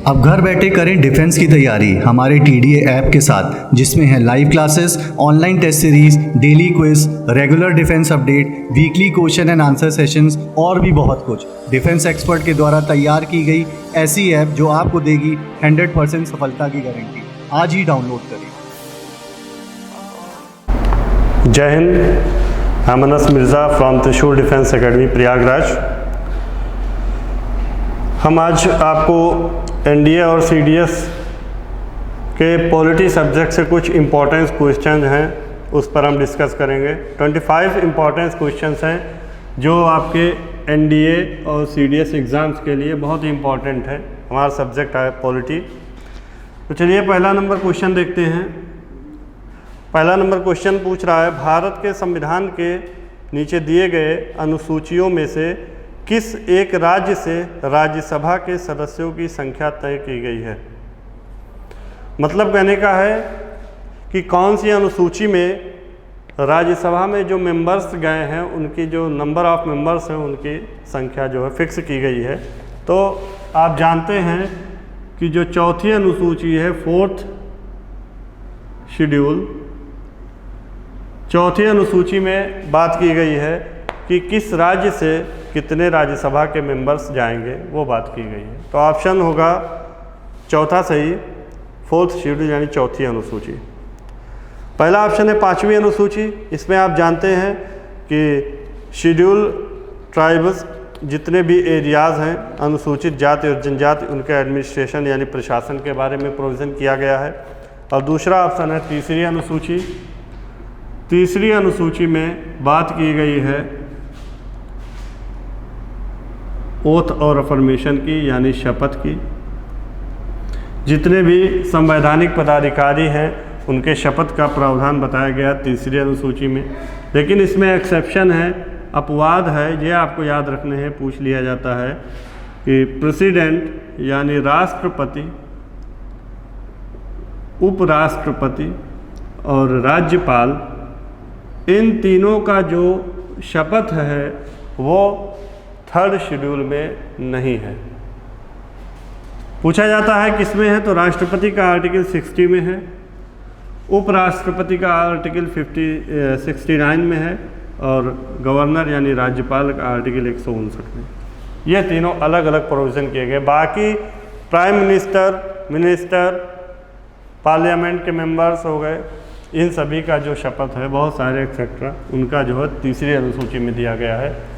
अब घर बैठे करें डिफेंस की तैयारी हमारे TDA ऐप के साथ, जिसमें है live classes, online test series, daily quiz, regular defence update, weekly question and answer sessions और भी बहुत कुछ। डिफेंस एक्सपर्ट के द्वारा तैयार की गई ऐसी ऐप जो आपको देगी 100% सफलता की गारंटी। आज ही डाउनलोड करें। जय Hind. I am Anas Mirza from त्रिशूल डिफेंस एकेडमी प्रयागराज। हम आज आपको NDA और CDS के पॉलिटी सब्जेक्ट से कुछ इम्पोर्टेंस क्वेश्चन हैं, उस पर हम डिस्कस करेंगे। 25 इम्पोर्टेंस क्वेश्चंस हैं जो आपके NDA और CDS एग्ज़ाम्स के लिए बहुत ही इम्पोर्टेंट है। हमारा सब्जेक्ट है पॉलिटी। तो चलिए पहला नंबर क्वेश्चन देखते हैं। पहला नंबर क्वेश्चन पूछ रहा है, भारत के संविधान के नीचे दिए गए अनुसूचियों में से किस एक राज्य से राज्यसभा के सदस्यों की संख्या तय की गई है। मतलब कहने का है कि कौन सी अनुसूची में राज्यसभा में जो मेंबर्स गए हैं उनकी जो नंबर ऑफ मेंबर्स हैं उनकी संख्या जो है फिक्स की गई है। तो आप जानते हैं कि जो चौथी अनुसूची है, 4th शेड्यूल, चौथी अनुसूची में बात की गई है कि किस राज्य से कितने राज्यसभा के मेंबर्स जाएंगे, वो बात की गई है। तो ऑप्शन होगा चौथा सही, 4th शेड्यूल यानी चौथी अनुसूची। पहला ऑप्शन है 5वीं अनुसूची। इसमें आप जानते हैं कि शेड्यूल ट्राइब्स जितने भी एरियाज़ हैं, अनुसूचित जाति और जनजाति, उनके एडमिनिस्ट्रेशन यानी प्रशासन के बारे में प्रोविज़न किया गया है। और दूसरा ऑप्शन है तीसरी अनुसूची। तीसरी अनुसूची में बात की गई है ओथ और अफर्मेशन की यानी शपथ की। जितने भी संवैधानिक पदाधिकारी हैं उनके शपथ का प्रावधान बताया गया तीसरी अनुसूची में। लेकिन इसमें एक्सेप्शन है, अपवाद है, ये आपको याद रखने हैं, पूछ लिया जाता है कि प्रेसिडेंट यानी राष्ट्रपति, उपराष्ट्रपति और राज्यपाल, इन तीनों का जो शपथ है वो 3rd शेड्यूल में नहीं है। पूछा जाता है किस में है, तो राष्ट्रपति का आर्टिकल 60 में है, उपराष्ट्रपति का आर्टिकल 69 में है और गवर्नर यानी राज्यपाल का आर्टिकल 159 में। ये तीनों अलग अलग प्रोविज़न किए गए। बाकी प्राइम मिनिस्टर, मिनिस्टर, पार्लियामेंट के मेंबर्स हो गए, इन सभी का जो शपथ है, बहुत सारे एक्सेट्रा, उनका जो है तीसरी अनुसूची में दिया गया है।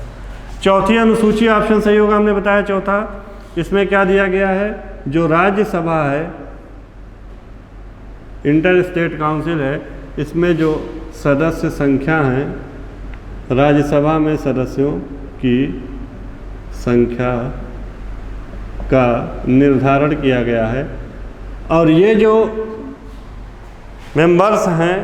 चौथी अनुसूची ऑप्शन सही होगा, हमने बताया चौथा। इसमें क्या दिया गया है, जो राज्यसभा है, इंटर स्टेट काउंसिल है, इसमें जो सदस्य संख्या है, राज्यसभा में सदस्यों की संख्या का निर्धारण किया गया है। और ये जो मेंबर्स हैं,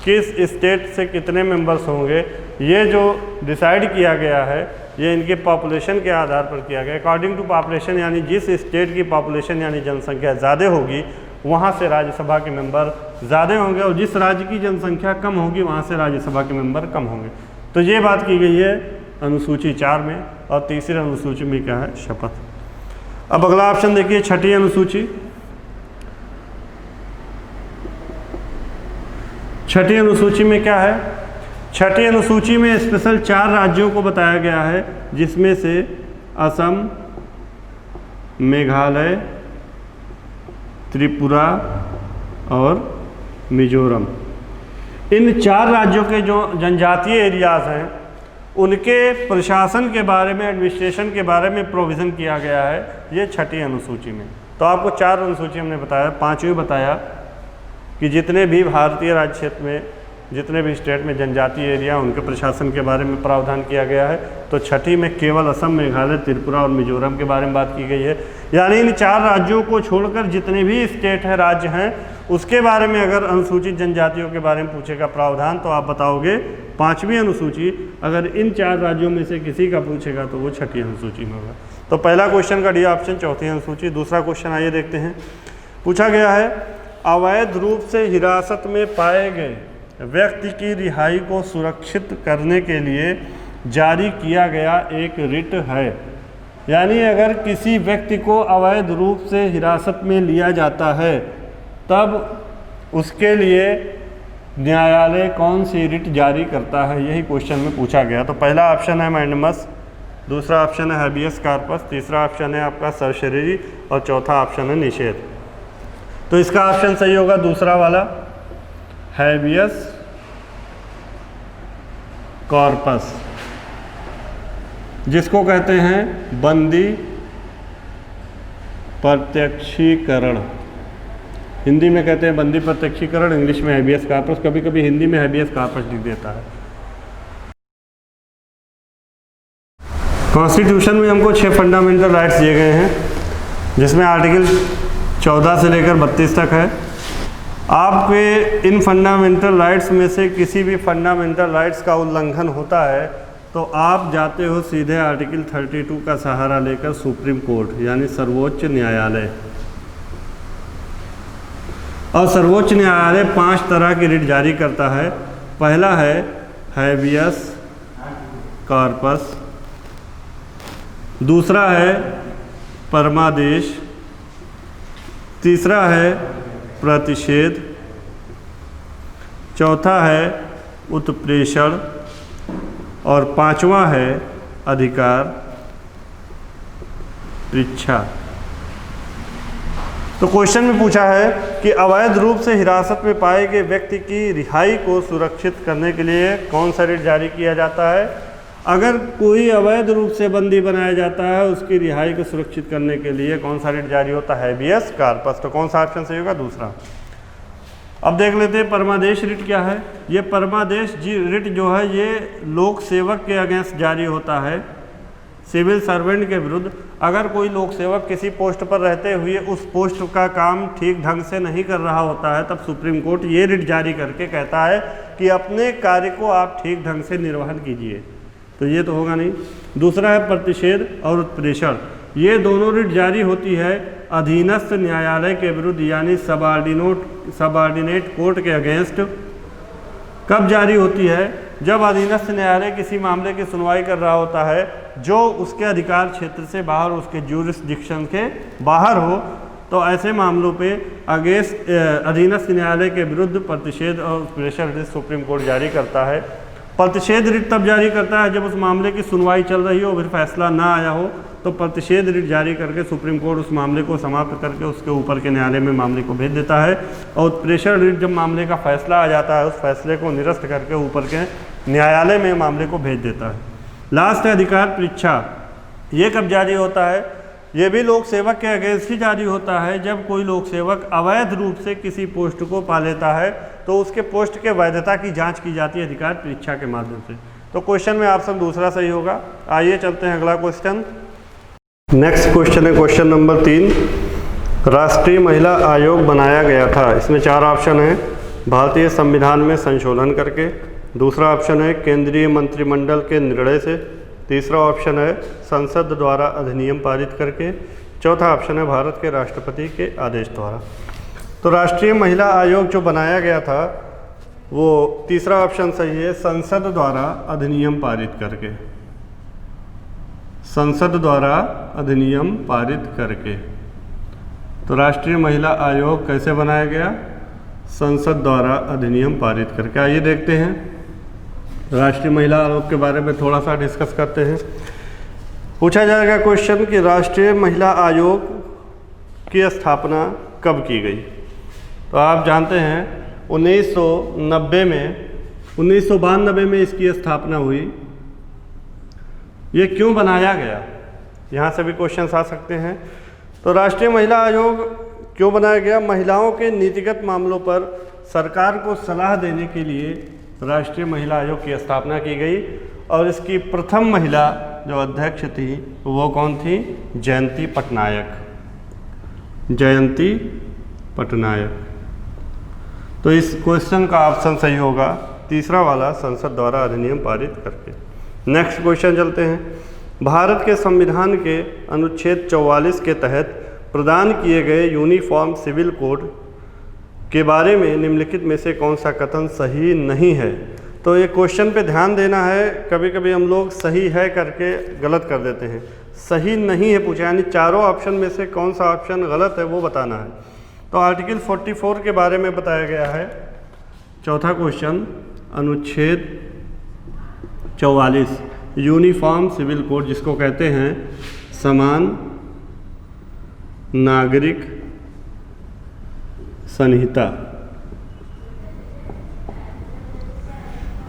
किस स्टेट से कितने मेंबर्स होंगे, ये जो डिसाइड किया गया है, ये इनके पॉपुलेशन के आधार पर किया गया। अकॉर्डिंग टू पॉपुलेशन, यानी जिस स्टेट की पॉपुलेशन यानी जनसंख्या ज़्यादा होगी वहाँ से राज्यसभा के मेंबर ज़्यादा होंगे और जिस राज्य की जनसंख्या कम होगी वहाँ से राज्यसभा के मेंबर कम होंगे। तो ये बात की गई है अनुसूची 4 में। और तीसरी अनुसूची में क्या है, शपथ। अब अगला ऑप्शन देखिए, छठी अनुसूची। छठी अनुसूची में क्या है, छठी अनुसूची में स्पेशल 4 राज्यों को बताया गया है, जिसमें से असम, मेघालय, त्रिपुरा और मिजोरम। इन 4 राज्यों के जो जनजातीय एरियाज़ हैं उनके प्रशासन के बारे में, एडमिनिस्ट्रेशन के बारे में प्रोविज़न किया गया है, ये छठी अनुसूची में। तो आपको 4 अनुसूची हमने बताया, 5वीं बताया कि जितने भी भारतीय राज्य क्षेत्र में, जितने भी स्टेट में जनजातीय एरिया, उनके प्रशासन के बारे में प्रावधान किया गया है। तो छठी में केवल असम, मेघालय, त्रिपुरा और मिजोरम के बारे में बात की गई है। यानी इन 4 राज्यों को छोड़कर जितने भी स्टेट हैं, राज्य हैं, उसके बारे में अगर अनुसूचित जनजातियों के बारे में पूछेगा प्रावधान, तो आप बताओगे 5वीं अनुसूची। अगर इन 4 राज्यों में से किसी का पूछेगा तो वो छठी अनुसूची में होगा। तो पहला क्वेश्चन का डी ऑप्शन, चौथी अनुसूची। दूसरा क्वेश्चन आइए देखते हैं। पूछा गया है, अवैध रूप से हिरासत में पाए गए व्यक्ति की रिहाई को सुरक्षित करने के लिए जारी किया गया एक रिट है। यानी अगर किसी व्यक्ति को अवैध रूप से हिरासत में लिया जाता है तब उसके लिए न्यायालय कौन सी रिट जारी करता है, यही क्वेश्चन में पूछा गया। तो पहला ऑप्शन है मैंडमस, दूसरा ऑप्शन है हैबियस कार्पस, तीसरा ऑप्शन है आपका सर्शरी और चौथा ऑप्शन है निषेध। तो इसका ऑप्शन सही होगा दूसरा वाला, हैबियस कॉर्पस, जिसको कहते हैं बंदी प्रत्यक्षीकरण। हिंदी में कहते हैं बंदी प्रत्यक्षीकरण, इंग्लिश में हैबियस कॉर्पस, कभी कभी हिंदी में हैबियस कॉर्पस लिख देता है। कॉन्स्टिट्यूशन में हमको 6 फंडामेंटल राइट्स दिए गए हैं, जिसमें आर्टिकल 14 से लेकर 32 तक है। आपके इन फंडामेंटल राइट्स में से किसी भी फंडामेंटल राइट्स का उल्लंघन होता है तो आप जाते हो सीधे आर्टिकल 32 का सहारा लेकर सुप्रीम कोर्ट यानी सर्वोच्च न्यायालय। और सर्वोच्च न्यायालय 5 तरह की रिट जारी करता है। पहला है हैबियस कॉर्पस, दूसरा है परमादेश, तीसरा है प्रतिषेध, चौथा है उत्प्रेषण और पांचवा है अधिकार परीक्षा। तो क्वेश्चन में पूछा है कि अवैध रूप से हिरासत में पाए गए व्यक्ति की रिहाई को सुरक्षित करने के लिए कौन सा रिट जारी किया जाता है। अगर कोई अवैध रूप से बंदी बनाया जाता है उसकी रिहाई को सुरक्षित करने के लिए कौन सा रिट जारी होता है, हैबियस कॉर्पस। तो कौन सा ऑप्शन सही होगा, दूसरा। अब देख लेते हैं परमादेश रिट क्या है। ये परमादेश रिट जो है ये लोक सेवक के अगेंस्ट जारी होता है, सिविल सर्वेंट के विरुद्ध। अगर कोई लोक सेवक किसी पोस्ट पर रहते हुए उस पोस्ट का काम ठीक ढंग से नहीं कर रहा होता है तब सुप्रीम कोर्ट ये रिट जारी करके कहता है कि अपने कार्य को आप ठीक ढंग से निर्वहन कीजिए। तो ये तो होगा नहीं। दूसरा है प्रतिषेध और उत्प्रेषण। ये दोनों रिट जारी होती है अधीनस्थ न्यायालय के विरुद्ध यानी सबऑर्डिनेट कोर्ट के अगेंस्ट। कब जारी होती है, जब अधीनस्थ न्यायालय किसी मामले की सुनवाई कर रहा होता है जो उसके अधिकार क्षेत्र से बाहर, उसके ज्यूरिसडिक्शन के बाहर हो, तो ऐसे मामलों पे अगेंस्ट अधीनस्थ न्यायालय के विरुद्ध प्रतिषेध और उत्प्रेषण रिट सुप्रीम कोर्ट जारी करता है। प्रतिषेध रिट तब जारी करता है जब उस मामले की सुनवाई चल रही हो फिर फैसला ना आया हो, तो प्रतिषेध रिट जारी करके सुप्रीम कोर्ट उस मामले को समाप्त करके उसके ऊपर के न्यायालय में मामले को भेज देता है। और उत्प्रेषण रिट जब मामले का फैसला आ जाता है उस फैसले को निरस्त करके ऊपर के न्यायालय में मामले को भेज देता है। लास्ट है अधिकार परीक्षा। ये कब जारी होता है, ये भी लोक सेवक के अगेंस्ट ही जारी होता है जब कोई लोक सेवक अवैध रूप से किसी पोस्ट को पा लेता है तो उसके पोस्ट के वैधता की जांच की जाती है अधिकार परीक्षा के माध्यम से। तो क्वेश्चन में ऑप्शन दूसरा सही होगा। आइए चलते हैं अगला क्वेश्चन। नेक्स्ट क्वेश्चन है क्वेश्चन नंबर 3। राष्ट्रीय महिला आयोग बनाया गया था। इसमें 4 ऑप्शन है, भारतीय संविधान में संशोधन करके, दूसरा ऑप्शन है केंद्रीय मंत्रिमंडल के निर्णय से, तीसरा ऑप्शन है संसद द्वारा अधिनियम पारित करके, चौथा ऑप्शन है भारत के राष्ट्रपति के आदेश द्वारा। तो राष्ट्रीय महिला आयोग जो बनाया गया था वो तीसरा ऑप्शन सही है, संसद द्वारा अधिनियम पारित करके, संसद द्वारा अधिनियम पारित करके। तो राष्ट्रीय महिला आयोग कैसे बनाया गया, संसद द्वारा अधिनियम पारित करके। आइए देखते हैं राष्ट्रीय महिला आयोग के बारे में थोड़ा सा डिस्कस करते हैं। पूछा जाएगा क्वेश्चन कि राष्ट्रीय महिला आयोग की स्थापना कब की गई। तो आप जानते हैं 1992 में इसकी स्थापना हुई। ये क्यों बनाया गया, यहाँ से भी क्वेश्चंस आ सकते हैं। तो राष्ट्रीय महिला आयोग क्यों बनाया गया, महिलाओं के नीतिगत मामलों पर सरकार को सलाह देने के लिए राष्ट्रीय महिला आयोग की स्थापना की गई। और इसकी प्रथम महिला जो अध्यक्ष थी वो कौन थी, जयंती पटनायक, जयंती पटनायक। तो इस क्वेश्चन का ऑप्शन सही होगा तीसरा वाला, संसद द्वारा अधिनियम पारित करके। नेक्स्ट क्वेश्चन चलते हैं। भारत के संविधान के अनुच्छेद 44 के तहत प्रदान किए गए यूनिफॉर्म सिविल कोड के बारे में निम्नलिखित में से कौन सा कथन सही नहीं है। तो ये क्वेश्चन पे ध्यान देना है, कभी कभी हम लोग सही है करके गलत कर देते हैं। सही नहीं है पूछा, यानी चारों ऑप्शन में से कौन सा ऑप्शन गलत है वो बताना है। तो आर्टिकल 44 के बारे में बताया गया है। चौथा क्वेश्चन, अनुच्छेद 44 यूनिफॉर्म सिविल कोड, जिसको कहते हैं समान नागरिक संहिता।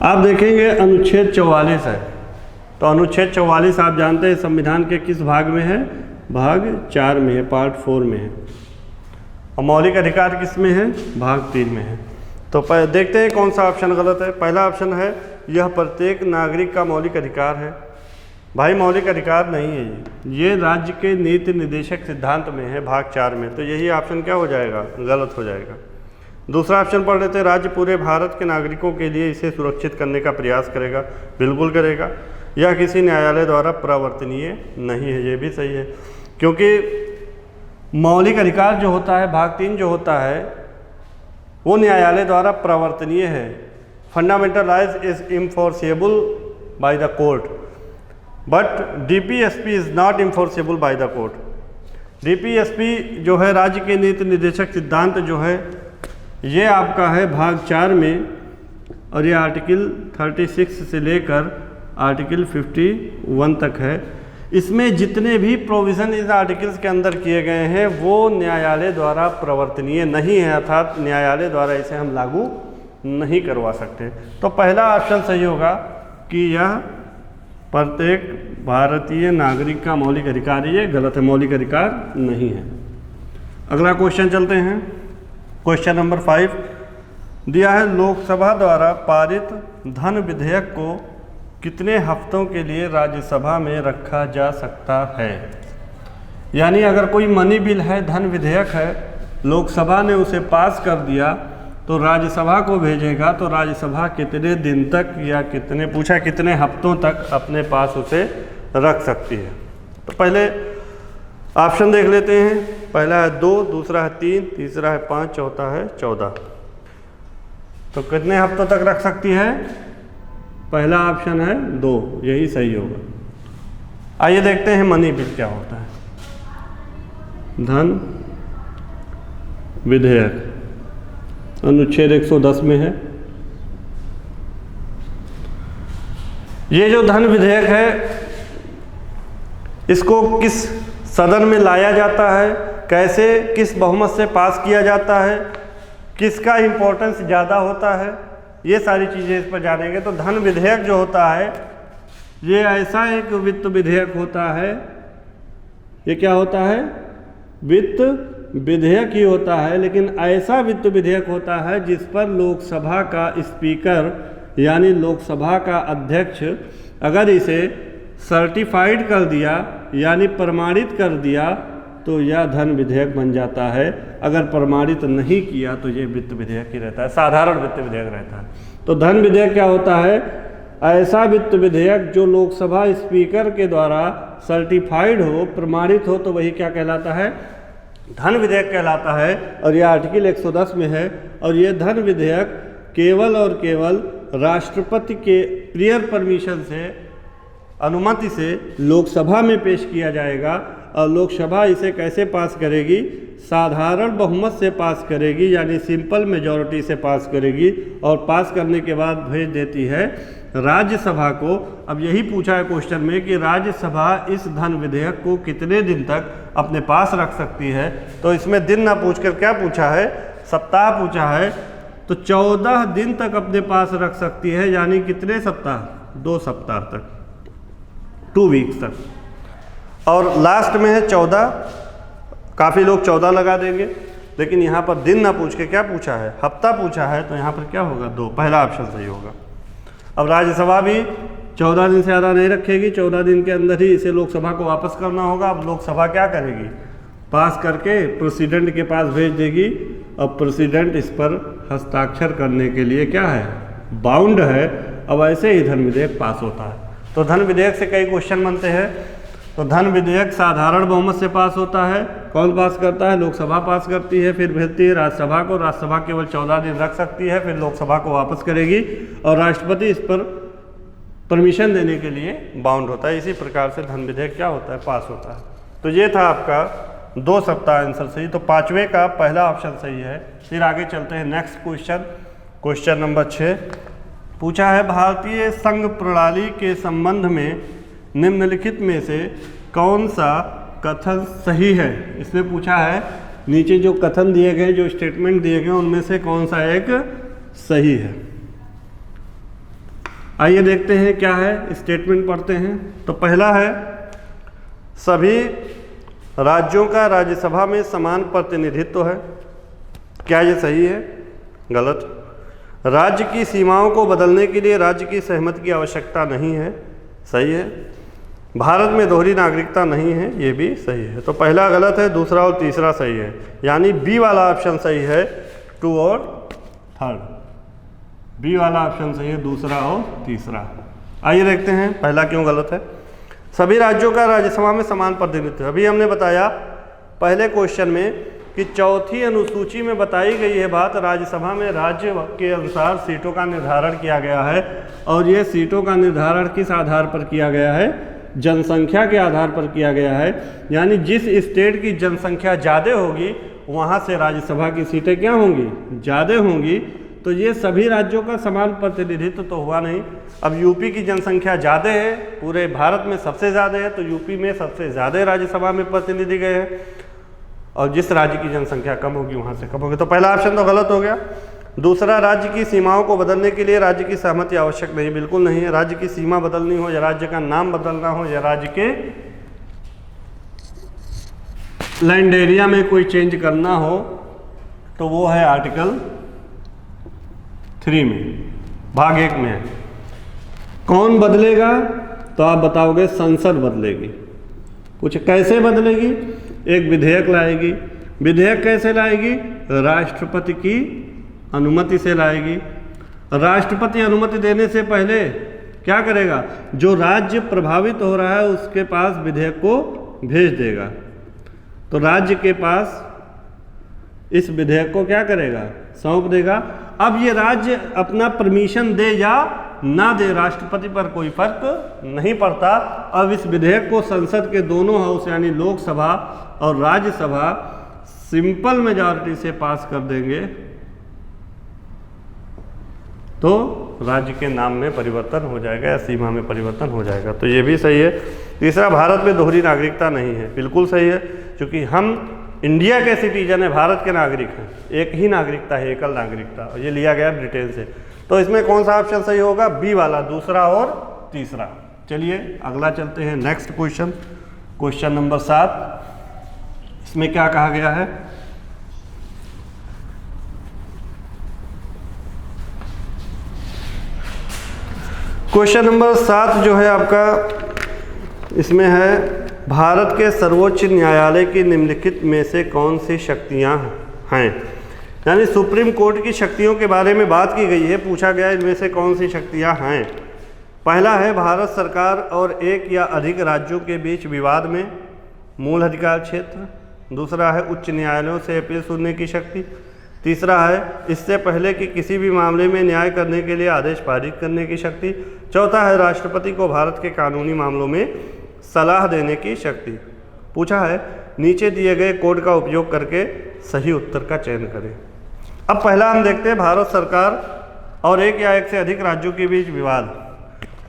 आप देखेंगे अनुच्छेद 44 है, तो अनुच्छेद 44 आप जानते हैं संविधान के किस भाग में है? भाग 4 में है, पार्ट 4 में है। और मौलिक अधिकार किस में है? भाग 3 में है। तो देखते हैं कौन सा ऑप्शन गलत है। पहला ऑप्शन है यह प्रत्येक नागरिक का मौलिक अधिकार है। भाई मौलिक अधिकार नहीं है ये राज्य के नीति निर्देशक सिद्धांत में है, भाग 4 में। तो यही ऑप्शन क्या हो जाएगा? गलत हो जाएगा। दूसरा ऑप्शन पढ़ लेते हैं, राज्य पूरे भारत के नागरिकों के लिए इसे सुरक्षित करने का प्रयास करेगा। बिल्कुल करेगा। यह किसी न्यायालय द्वारा प्रवर्तनीय नहीं है, ये भी सही है, क्योंकि मौलिक अधिकार जो होता है, भाग 3 जो होता है, वो न्यायालय द्वारा प्रवर्तनीय है। Fundamental rights is enforceable by the court, but DPSP is not enforceable by the court. DPSP जो है राज्य के नीति निर्देशक सिद्धांत जो है, ये आपका है भाग 4 में, और ये आर्टिकल 36 से लेकर आर्टिकल 51 तक है। इसमें जितने भी प्रोविज़न इस आर्टिकल्स के अंदर किए गए हैं वो न्यायालय द्वारा प्रवर्तनीय नहीं है, अर्थात न्यायालय द्वारा इसे हम लागू नहीं करवा सकते। तो पहला ऑप्शन सही होगा कि यह प्रत्येक भारतीय नागरिक का मौलिक अधिकार है। ये गलत है, मौलिक अधिकार नहीं है। अगला क्वेश्चन चलते हैं। क्वेश्चन नंबर 5 दिया है, लोकसभा द्वारा पारित धन विधेयक को कितने हफ्तों के लिए राज्यसभा में रखा जा सकता है? यानी अगर कोई मनी बिल है, धन विधेयक है, लोकसभा ने उसे पास कर दिया तो राज्यसभा को भेजेगा, तो राज्यसभा कितने दिन तक या कितने हफ्तों तक अपने पास उसे रख सकती है? तो पहले ऑप्शन देख लेते हैं। पहला है 2, दूसरा है 3, तीसरा है 5, चौथा है 14। तो कितने हफ्तों तक रख सकती है? पहला ऑप्शन है 2, यही सही होगा। आइए देखते हैं मनी बिल क्या होता है। धन विधेयक अनुच्छेद 110 में है। ये जो धन विधेयक है, इसको किस सदन में लाया जाता है, कैसे किस बहुमत से पास किया जाता है, किसका इम्पोर्टेंस ज़्यादा होता है, ये सारी चीज़ें इस पर जानेंगे। तो धन विधेयक जो होता है, ये ऐसा एक वित्त विधेयक होता है। ये क्या होता है? वित्त विधेयक ही होता है, लेकिन ऐसा वित्त विधेयक होता है जिस पर लोकसभा का स्पीकर यानी लोकसभा का अध्यक्ष अगर इसे सर्टिफाइड कर दिया यानी प्रमाणित कर दिया तो यह धन विधेयक बन जाता है। अगर प्रमाणित नहीं किया तो ये वित्त विधेयक ही रहता है, साधारण वित्त विधेयक रहता है। तो धन विधेयक क्या होता है? ऐसा वित्त विधेयक जो लोकसभा स्पीकर के द्वारा सर्टिफाइड हो, प्रमाणित हो, तो वही क्या कहलाता है? धन विधेयक कहलाता है। और यह आर्टिकल 110 में है। और ये धन विधेयक केवल और केवल राष्ट्रपति के प्रियर परमिशन से, अनुमति से लोकसभा में पेश किया जाएगा। और लोकसभा इसे कैसे पास करेगी? साधारण बहुमत से पास करेगी, यानी सिंपल मेजॉरिटी से पास करेगी। और पास करने के बाद भेज देती है राज्यसभा को। अब यही पूछा है क्वेश्चन में कि राज्यसभा इस धन विधेयक को कितने दिन तक अपने पास रख सकती है। तो इसमें दिन ना पूछकर क्या पूछा है? सप्ताह पूछा है। तो 14 दिन तक अपने पास रख सकती है, यानी कितने सप्ताह? 2 सप्ताह तक, 2 वीक्स तक। और लास्ट में है 14। काफ़ी लोग 14 लगा देंगे, लेकिन यहाँ पर दिन ना पूछ के क्या पूछा है? हफ्ता पूछा है। तो यहाँ पर क्या होगा? 2, पहला ऑप्शन सही होगा। अब राज्यसभा भी 14 दिन से ज़्यादा नहीं रखेगी, 14 दिन के अंदर ही इसे लोकसभा को वापस करना होगा। अब लोकसभा क्या करेगी? पास करके प्रेसिडेंट के पास भेज देगी। अब प्रेसिडेंट इस पर हस्ताक्षर करने के लिए क्या है? बाउंड है। अब ऐसे ही धन विधेयक पास होता है। तो धन विधेयक से कई क्वेश्चन बनते हैं। तो धन विधेयक साधारण बहुमत से पास होता है। कौन पास करता है? लोकसभा पास करती है, फिर भेजती है राज्यसभा को। राज्यसभा केवल 14 दिन रख सकती है, फिर लोकसभा को वापस करेगी और राष्ट्रपति इस पर परमिशन देने के लिए बाउंड होता है। इसी प्रकार से धन विधेयक क्या होता है, पास होता है। तो ये था आपका 2 सप्ताह आंसर सही। तो 5वें का पहला ऑप्शन सही है। फिर आगे चलते हैं नेक्स्ट क्वेश्चन, क्वेश्चन नंबर 6 पूछा है भारतीय संघ प्रणाली के संबंध में निम्नलिखित में से कौन सा कथन सही है। इसमें पूछा है नीचे जो कथन दिए गए, जो स्टेटमेंट दिए गए, उनमें से कौन सा एक सही है। आइए देखते हैं क्या है, स्टेटमेंट पढ़ते हैं। तो पहला है सभी राज्यों का राज्यसभा में समान प्रतिनिधित्व है। क्या ये सही है? गलत। राज्य की सीमाओं को बदलने के लिए राज्य की सहमति की आवश्यकता नहीं है। सही है। भारत में दोहरी नागरिकता नहीं है। ये भी सही है। तो पहला गलत है, दूसरा और तीसरा सही है। यानी बी वाला ऑप्शन सही है, 2 और 3। बी वाला ऑप्शन सही है, दूसरा और तीसरा। आइए देखते हैं पहला क्यों गलत है। सभी राज्यों का राज्यसभा में समान प्रतिनिधित्व। अभी हमने बताया पहले क्वेश्चन में कि चौथी अनुसूची में बताई गई है बात, राज्यसभा में राज्य के अनुसार सीटों का निर्धारण किया गया है। और ये सीटों का निर्धारण किस आधार पर किया गया है? जनसंख्या के आधार पर किया गया है। यानी जिस स्टेट की जनसंख्या ज़्यादा होगी वहाँ से राज्यसभा की सीटें क्या होंगी? ज़्यादा होंगी। तो ये सभी राज्यों का समान प्रतिनिधित्व तो हुआ नहीं। अब यूपी की जनसंख्या ज़्यादा है, पूरे भारत में सबसे ज़्यादा है, तो यूपी में सबसे ज़्यादा राज्यसभा में प्रतिनिधि गए हैं। और जिस राज्य की जनसंख्या कम होगी वहाँ से कम होगी। तो पहला ऑप्शन तो गलत हो गया। दूसरा, राज्य की सीमाओं को बदलने के लिए राज्य की सहमति आवश्यक नहीं, बिल्कुल नहीं है। राज्य की सीमा बदलनी हो या राज्य का नाम बदलना हो या राज्य के लैंड एरिया में कोई चेंज करना हो तो वो है आर्टिकल 3 में, भाग 1 में है। कौन बदलेगा? तो आप बताओगे संसद बदलेगी। पूछे कैसे बदलेगी? एक विधेयक लाएगी। विधेयक कैसे लाएगी? राष्ट्रपति की अनुमति से लाएगी। राष्ट्रपति अनुमति देने से पहले क्या करेगा? जो राज्य प्रभावित हो रहा है उसके पास विधेयक को भेज देगा। तो राज्य के पास इस विधेयक को क्या करेगा? सौंप देगा। अब ये राज्य अपना परमिशन दे या ना दे, राष्ट्रपति पर कोई फर्क नहीं पड़ता। अब इस विधेयक को संसद के दोनों हाउस यानी लोकसभा और राज्यसभा सिंपल मेजॉरिटी से पास कर देंगे तो राज्य के नाम में परिवर्तन हो जाएगा या सीमा में परिवर्तन हो जाएगा। तो ये भी सही है। तीसरा, भारत में दोहरी नागरिकता नहीं है, बिल्कुल सही है, क्योंकि हम इंडिया के सिटीजन है, भारत के नागरिक हैं। एक ही नागरिकता है, एकल नागरिकता, और ये लिया गया ब्रिटेन से। तो इसमें कौन सा ऑप्शन सही होगा? बी वाला, दूसरा और तीसरा। चलिए अगला चलते हैं, नेक्स्ट क्वेश्चन, क्वेश्चन नंबर 7। इसमें क्या कहा गया है? क्वेश्चन नंबर 7 जो है आपका, इसमें है भारत के सर्वोच्च न्यायालय की निम्नलिखित में से कौन सी शक्तियां हैं। यानी सुप्रीम कोर्ट की शक्तियों के बारे में बात की गई है। पूछा गया इनमें से कौन सी शक्तियां हैं। पहला है भारत सरकार और एक या अधिक राज्यों के बीच विवाद में मूल अधिकार क्षेत्र। दूसरा है उच्च न्यायालयों से अपील सुनने की शक्ति। तीसरा है इससे पहले कि किसी भी मामले में न्याय करने के लिए आदेश पारित करने की शक्ति। चौथा है राष्ट्रपति को भारत के कानूनी मामलों में सलाह देने की शक्ति। पूछा है नीचे दिए गए कोड का उपयोग करके सही उत्तर का चयन करें। अब पहला हम देखते हैं भारत सरकार और एक या एक से अधिक राज्यों के बीच विवाद।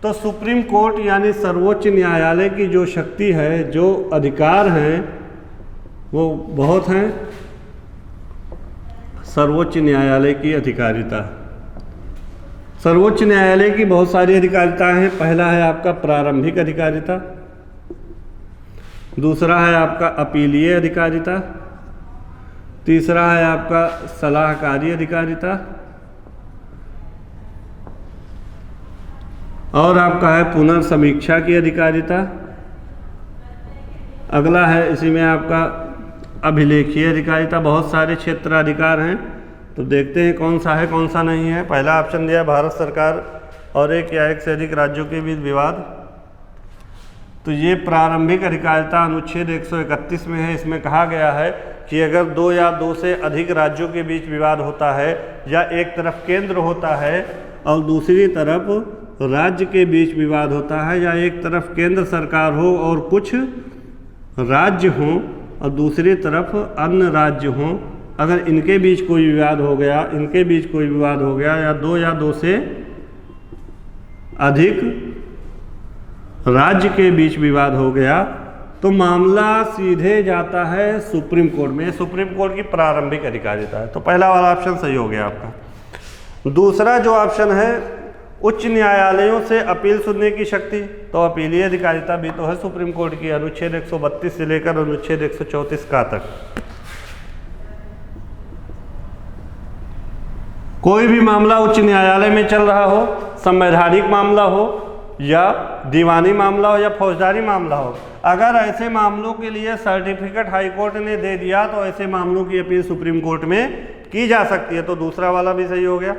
तो सुप्रीम कोर्ट यानी सर्वोच्च न्यायालय की जो शक्ति है, जो अधिकार हैं, वो बहुत हैं। सर्वोच्च न्यायालय की अधिकारिता, सर्वोच्च न्यायालय की बहुत सारी अधिकारिता हैं। पहला है आपका प्रारंभिक अधिकारिता, दूसरा है आपका अपीलीय अधिकारिता, तीसरा है आपका सलाहकारी अधिकारिता, और आपका है पुनर्समीक्षा की अधिकारिता। अगला है इसी में आपका अभिलेखीय अधिकारिता। बहुत सारे क्षेत्राधिकार हैं, तो देखते हैं कौन सा है कौन सा नहीं है। पहला ऑप्शन दिया भारत सरकार और एक या एक से अधिक राज्यों के बीच विवाद। तो ये प्रारंभिक अधिकारिता अनुच्छेद 131 में है। इसमें कहा गया है कि अगर 2 या 2 से अधिक राज्यों के बीच विवाद होता है या एक तरफ केंद्र होता है और दूसरी तरफ राज्य के बीच विवाद होता है, या एक तरफ केंद्र सरकार हो और कुछ राज्य हों और दूसरी तरफ अन्य राज्य हों, अगर इनके बीच कोई विवाद हो गया, इनके बीच कोई विवाद हो गया, या दो से अधिक राज्य के बीच विवाद हो गया, तो मामला सीधे जाता है सुप्रीम कोर्ट में। सुप्रीम कोर्ट की प्रारंभिक अधिकारिता है। तो पहला वाला ऑप्शन सही हो गया आपका। दूसरा जो ऑप्शन है, उच्च न्यायालयों से अपील सुनने की शक्ति, तो अपीलीय अधिकारिता भी तो है सुप्रीम कोर्ट की, अनुच्छेद 132 से लेकर अनुच्छेद 134 का तक। कोई भी मामला उच्च न्यायालय में चल रहा हो, संवैधानिक मामला हो या दीवानी मामला हो या फौजदारी मामला हो, अगर ऐसे मामलों के लिए सर्टिफिकेट हाई कोर्ट ने दे दिया तो ऐसे मामलों की अपील सुप्रीम कोर्ट में की जा सकती है। तो दूसरा वाला भी सही हो गया।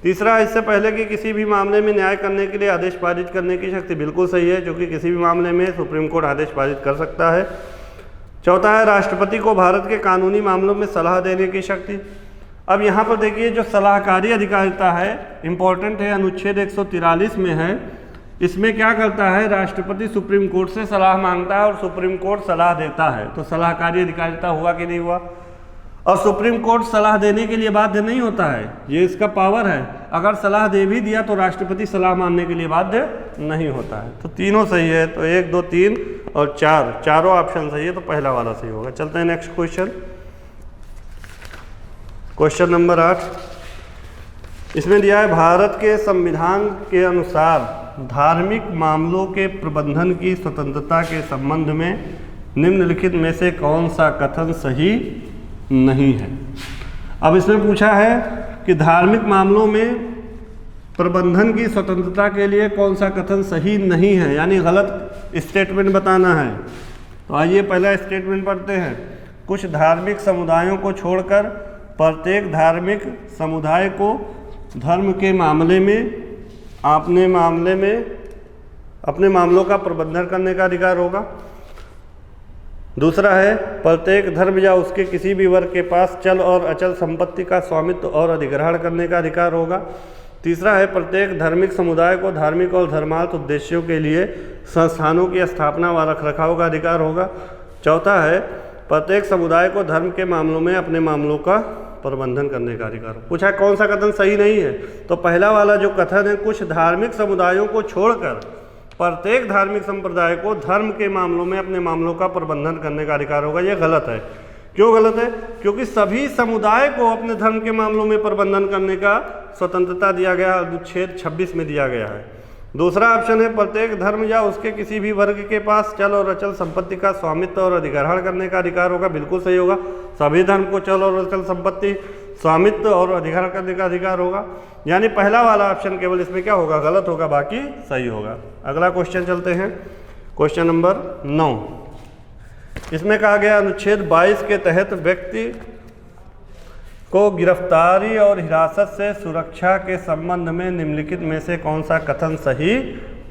तीसरा, इससे पहले कि किसी भी मामले में न्याय करने के लिए आदेश पारित करने की शक्ति, बिल्कुल सही है, क्योंकि किसी भी मामले में सुप्रीम कोर्ट आदेश पारित कर सकता है। चौथा है, राष्ट्रपति को भारत के कानूनी मामलों में सलाह देने की शक्ति। अब यहाँ पर देखिए, जो सलाहकारी अधिकारिता है, इम्पोर्टेंट है, अनुच्छेद 143 में है। इसमें क्या करता है, राष्ट्रपति सुप्रीम कोर्ट से सलाह मांगता है और सुप्रीम कोर्ट सलाह देता है। तो सलाहकारी अधिकारिता हुआ कि नहीं हुआ। और सुप्रीम कोर्ट सलाह देने के लिए बाध्य नहीं होता है, ये इसका पावर है। अगर सलाह दे भी दिया तो राष्ट्रपति सलाह मानने के लिए बाध्य नहीं होता है। तो तीनों सही है। तो 1, 2, 3 और 4, चारों ऑप्शन सही है। तो पहला वाला सही होगा। चलते हैं नेक्स्ट क्वेश्चन। Question number 8। इसमें दिया है, भारत के संविधान के अनुसार धार्मिक मामलों के प्रबंधन की स्वतंत्रता के संबंध में निम्नलिखित में से कौन सा कथन सही नहीं है। अब इसमें पूछा है कि धार्मिक मामलों में प्रबंधन की स्वतंत्रता के लिए कौन सा कथन सही नहीं है, यानी गलत स्टेटमेंट बताना है। तो आइए पहला स्टेटमेंट पढ़ते हैं। कुछ धार्मिक समुदायों को छोड़कर प्रत्येक धार्मिक समुदाय को धर्म के मामले में अपने मामलों का प्रबंधन करने का अधिकार होगा। दूसरा है, प्रत्येक धर्म या उसके किसी भी वर्ग के पास चल और अचल संपत्ति का स्वामित्व और अधिग्रहण करने का अधिकार होगा। तीसरा है, प्रत्येक धार्मिक समुदाय को धार्मिक और धर्मार्थ उद्देश्यों के लिए संस्थानों की स्थापना व रखरखाव का अधिकार होगा। चौथा है, प्रत्येक समुदाय को धर्म के मामलों में अपने मामलों का प्रबंधन करने का अधिकार। पूछा कौन सा कथन सही नहीं है, तो पहला वाला जो कथन है, कुछ धार्मिक समुदायों को छोड़कर प्रत्येक धार्मिक संप्रदाय को धर्म के मामलों में अपने मामलों का प्रबंधन करने का अधिकार होगा, यह गलत है। क्यों गलत है? क्योंकि सभी समुदाय को अपने धर्म के मामलों में प्रबंधन करने का स्वतंत्रता दिया गया, अनुच्छेद 26 में दिया गया है। दूसरा ऑप्शन है, प्रत्येक धर्म या उसके किसी भी वर्ग के पास चल और अचल संपत्ति का स्वामित्व और अधिग्रहण करने का अधिकार होगा, बिल्कुल सही होगा। सभी धर्म को चल और अचल संपत्ति, स्वामित्व और अधिग्रहण करने का अधिकार होगा, यानी पहला वाला ऑप्शन केवल इसमें क्या होगा, गलत होगा, बाकी सही होगा। अगला क्वेश्चन चलते हैं, क्वेश्चन नंबर 9। इसमें कहा गया, अनुच्छेद 22 के तहत व्यक्ति को गिरफ्तारी और हिरासत से सुरक्षा के संबंध में निम्नलिखित में से कौन सा कथन सही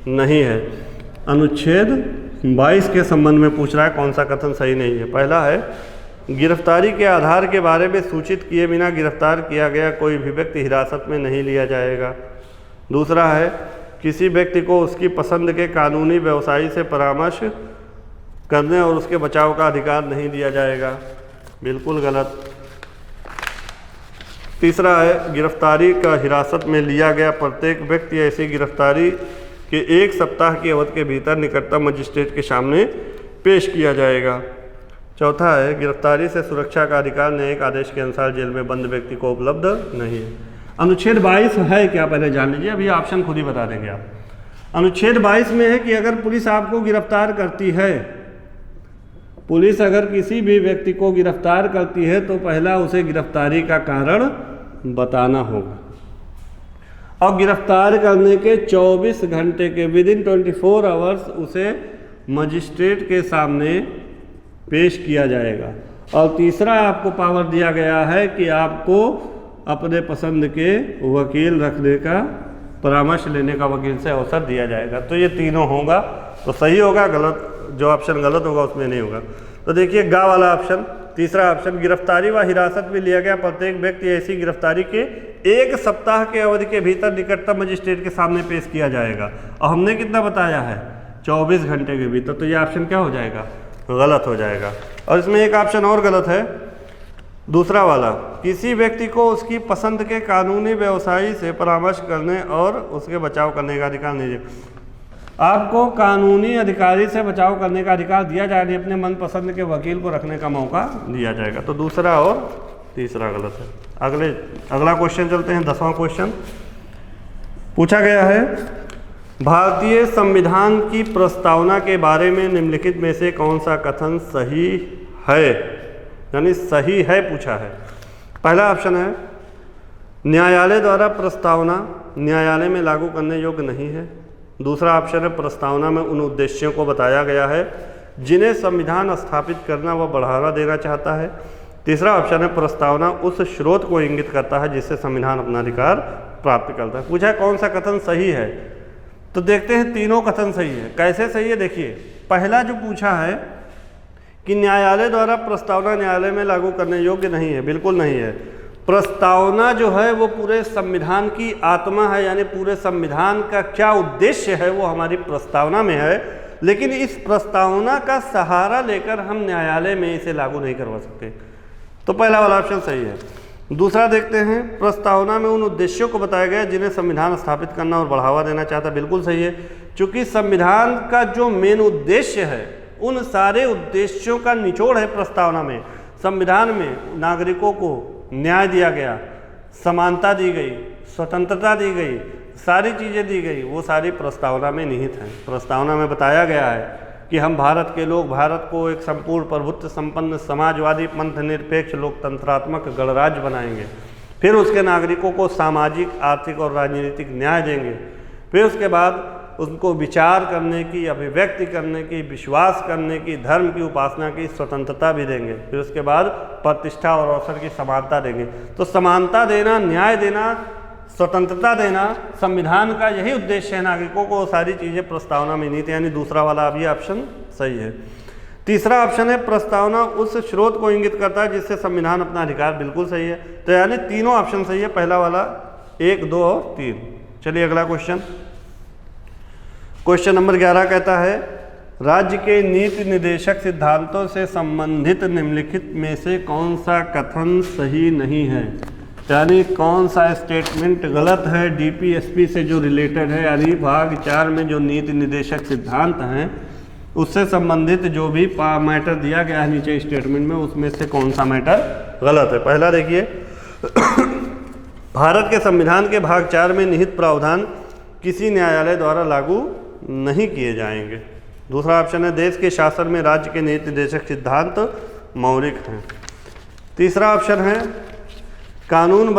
नहीं है। अनुच्छेद 22 के संबंध में पूछ रहा है, कौन सा कथन सही नहीं है। पहला है, गिरफ्तारी के आधार के बारे में सूचित किए बिना गिरफ्तार किया गया कोई भी व्यक्ति हिरासत में नहीं लिया जाएगा। दूसरा है, किसी व्यक्ति को उसकी पसंद के कानूनी व्यवसायी से परामर्श करने और उसके बचाव का अधिकार नहीं दिया जाएगा, बिल्कुल गलत। तीसरा है, गिरफ्तारी का हिरासत में लिया गया प्रत्येक व्यक्ति ऐसी गिरफ्तारी के 1 सप्ताह की अवधि के भीतर निकटतम मजिस्ट्रेट के सामने पेश किया जाएगा। चौथा है, गिरफ्तारी से सुरक्षा का अधिकार न्यायिक आदेश के अनुसार जेल में बंद व्यक्ति को उपलब्ध नहीं है। अनुच्छेद 22 है क्या, पहले जान लीजिए, अभी ऑप्शन खुद ही बता देंगे आप। अनुच्छेद 22 में है कि अगर पुलिस आपको गिरफ्तार करती है, पुलिस अगर किसी भी व्यक्ति को गिरफ्तार करती है तो पहला उसे गिरफ्तारी का कारण बताना होगा और गिरफ्तार करने के 24 घंटे के विदिन 24 आवर्स उसे मजिस्ट्रेट के सामने पेश किया जाएगा। और तीसरा आपको पावर दिया गया है कि आपको अपने पसंद के वकील रखने का, परामर्श लेने का वकील से अवसर दिया जाएगा। तो ये तीनों होगा तो सही होगा, गलत जो ऑप्शन गलत होगा उसमें नहीं होगा। तो देखिए गा वाला ऑप्शन, तीसरा ऑप्शन, गिरफ्तारी व हिरासत में लिया गया प्रत्येक व्यक्ति ऐसी गिरफ्तारी के 1 सप्ताह के अवधि के भीतर निकटतम मजिस्ट्रेट के सामने पेश किया जाएगा। और हमने कितना बताया है, 24 घंटे के भीतर। तो ये ऑप्शन क्या हो जाएगा, गलत हो जाएगा। और इसमें एक ऑप्शन और गलत है, दूसरा वाला, किसी व्यक्ति को उसकी पसंद के कानूनी व्यवसायी से परामर्श करने और उसके बचाव करने का अधिकार नहीं है। आपको कानूनी अधिकारी से बचाव करने का अधिकार दिया जाएगा, अपने मनपसंद के वकील को रखने का मौका दिया जाएगा। तो दूसरा और तीसरा गलत है। अगला क्वेश्चन चलते हैं, 10वां क्वेश्चन पूछा गया है, भारतीय संविधान की प्रस्तावना के बारे में निम्नलिखित में से कौन सा कथन सही है, यानी सही है पूछा है। पहला ऑप्शन है, न्यायालय द्वारा प्रस्तावना न्यायालय में लागू करने योग्य नहीं है। दूसरा ऑप्शन है, प्रस्तावना में उन उद्देश्यों को बताया गया है जिन्हें संविधान स्थापित करना व बढ़ावा देना चाहता है। तीसरा ऑप्शन है, प्रस्तावना उस स्रोत को इंगित करता है जिससे संविधान अपना अधिकार प्राप्त करता है। पूछा कौन सा कथन सही है, तो देखते हैं तीनों कथन सही है। कैसे सही है, देखिए पहला जो पूछा है कि न्यायालय द्वारा प्रस्तावना न्यायालय में लागू करने योग्य नहीं है, बिल्कुल नहीं है। प्रस्तावना जो है वो पूरे संविधान की आत्मा है, यानी पूरे संविधान का क्या उद्देश्य है वो हमारी प्रस्तावना में है, लेकिन इस प्रस्तावना का सहारा लेकर हम न्यायालय में इसे लागू नहीं करवा सकते। तो पहला वाला ऑप्शन सही है। दूसरा देखते हैं, प्रस्तावना में उन उद्देश्यों को बताया गया जिन्हें संविधान स्थापित करना और बढ़ावा देना चाहता है, बिल्कुल सही है। क्योंकि संविधान का जो मेन उद्देश्य है, उन सारे उद्देश्यों का निचोड़ है प्रस्तावना में। संविधान में नागरिकों को न्याय दिया गया, समानता दी गई, स्वतंत्रता दी गई, सारी चीज़ें दी गई, वो सारी प्रस्तावना में निहित हैं। प्रस्तावना में बताया गया है कि हम भारत के लोग भारत को एक संपूर्ण प्रभुत्व संपन्न समाजवादी पंथ निरपेक्ष लोकतंत्रात्मक गणराज्य बनाएंगे। फिर उसके नागरिकों को सामाजिक, आर्थिक और राजनीतिक न्याय देंगे। फिर उसके बाद उनको विचार करने की, अभिव्यक्ति करने की, विश्वास करने की, धर्म की उपासना की स्वतंत्रता भी देंगे। फिर उसके बाद प्रतिष्ठा और अवसर की समानता देंगे। तो समानता देना, न्याय देना, स्वतंत्रता देना संविधान का यही उद्देश्य है। नागरिकों को सारी चीज़ें प्रस्तावना में निहित, यानी दूसरा वाला भी ऑप्शन सही है। तीसरा ऑप्शन है, प्रस्तावना उस स्रोत को इंगित करता है जिससे संविधान अपना अधिकार, बिल्कुल सही है। तो यानी तीनों ऑप्शन सही है, पहला वाला 1, 2 और 3। चलिए अगला क्वेश्चन, क्वेश्चन नंबर 11 कहता है, राज्य के नीति निर्देशक सिद्धांतों से संबंधित निम्नलिखित में से कौन सा कथन सही नहीं है, यानी कौन सा स्टेटमेंट गलत है डीपीएसपी से जो रिलेटेड है, यानी भाग 4 में जो नीति निर्देशक सिद्धांत हैं उससे संबंधित जो भी मैटर दिया गया है नीचे स्टेटमेंट में, उसमें से कौन सा मैटर गलत है। पहला देखिए, भारत के संविधान के भाग 4 में निहित प्रावधान किसी न्यायालय द्वारा लागू नहीं किए जाएंगे। दूसरा ऑप्शन है, देश के शासन में राज्य के नीति निर्देशक सिद्धांत मौलिक हैं। तीसरा ऑप्शन है, कानून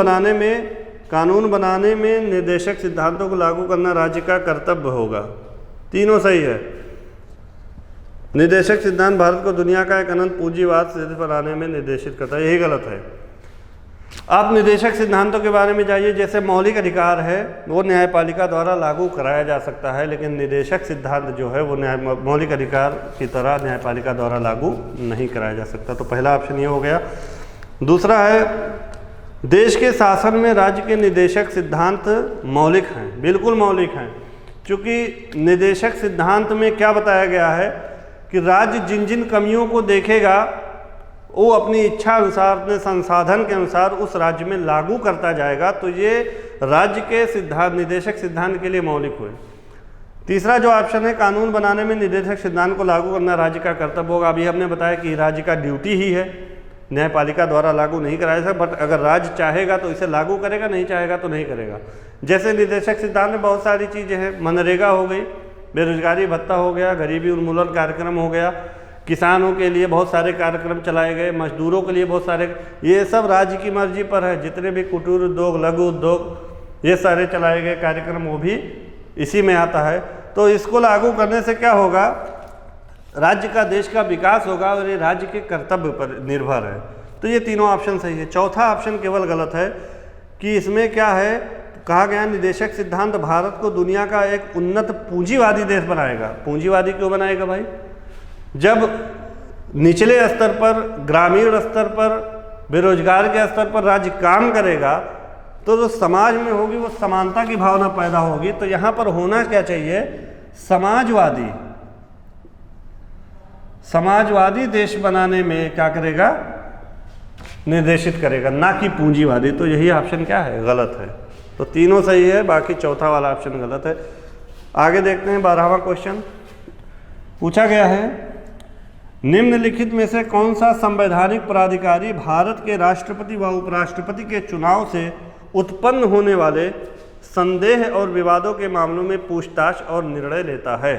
बनाने में निर्देशक सिद्धांतों को लागू करना राज्य का कर्तव्य होगा। तीनों सही है। निर्देशक सिद्धांत भारत को दुनिया का एक अनंत पूंजीवाद से बनाने में निर्देशित करता है, यही गलत है। आप निर्देशक सिद्धांतों के बारे में जाइए, जैसे मौलिक अधिकार है वो न्यायपालिका द्वारा लागू कराया जा सकता है, लेकिन निर्देशक सिद्धांत जो है वो मौलिक अधिकार की तरह न्यायपालिका द्वारा लागू नहीं कराया जा सकता। तो पहला ऑप्शन ये हो गया। दूसरा है, देश के शासन में राज्य के निर्देशक सिद्धांत मौलिक हैं, बिल्कुल मौलिक हैं। क्योंकि निर्देशक सिद्धांत में क्या बताया गया है कि राज्य जिन जिन कमियों को देखेगा वो अपनी इच्छा अनुसार, अपने संसाधन के अनुसार उस राज्य में लागू करता जाएगा। तो ये राज्य के सिद्धांत, निर्देशक सिद्धांत के लिए मौलिक हुए। तीसरा जो ऑप्शन है, कानून बनाने में निर्देशक सिद्धांत को लागू करना राज्य का कर्तव्य होगा। अभी हमने बताया कि राज्य का ड्यूटी ही है, न्यायपालिका द्वारा लागू नहीं कराया जाएगा, बट अगर राज्य चाहेगा तो इसे लागू करेगा, नहीं चाहेगा तो नहीं करेगा। जैसे निर्देशक सिद्धांत में बहुत सारी चीज़ें हैं, मनरेगा हो गई, बेरोजगारी भत्ता हो गया, गरीबी उन्मूलन कार्यक्रम हो गया, किसानों के लिए बहुत सारे कार्यक्रम चलाए गए, मजदूरों के लिए बहुत सारे, ये सब राज्य की मर्जी पर है। जितने भी कुटीर उद्योग, लघु उद्योग, ये सारे चलाए गए कार्यक्रम वो भी इसी में आता है। तो इसको लागू करने से क्या होगा, राज्य का, देश का विकास होगा और ये राज्य के कर्तव्य पर निर्भर है। तो ये तीनों ऑप्शन सही है। चौथा ऑप्शन केवल गलत है कि इसमें क्या है, कहा गया निर्देशक सिद्धांत भारत को दुनिया का एक उन्नत पूंजीवादी देश बनाएगा। पूंजीवादी क्यों बनाएगा भाई? जब निचले स्तर पर, ग्रामीण स्तर पर, बेरोजगार के स्तर पर राज्य काम करेगा तो जो समाज में होगी वो समानता की भावना पैदा होगी। तो यहाँ पर होना क्या चाहिए, समाजवादी, समाजवादी देश बनाने में क्या करेगा, निर्देशित करेगा, ना कि पूंजीवादी। तो यही ऑप्शन क्या है, गलत है। तो तीनों सही है, बाकी चौथा वाला ऑप्शन गलत है। आगे देखते हैं 12वां क्वेश्चन। पूछा गया है, निम्नलिखित में से कौन सा संवैधानिक प्राधिकारी भारत के राष्ट्रपति व उपराष्ट्रपति के चुनाव से उत्पन्न होने वाले संदेह और विवादों के मामलों में पूछताछ और निर्णय लेता है।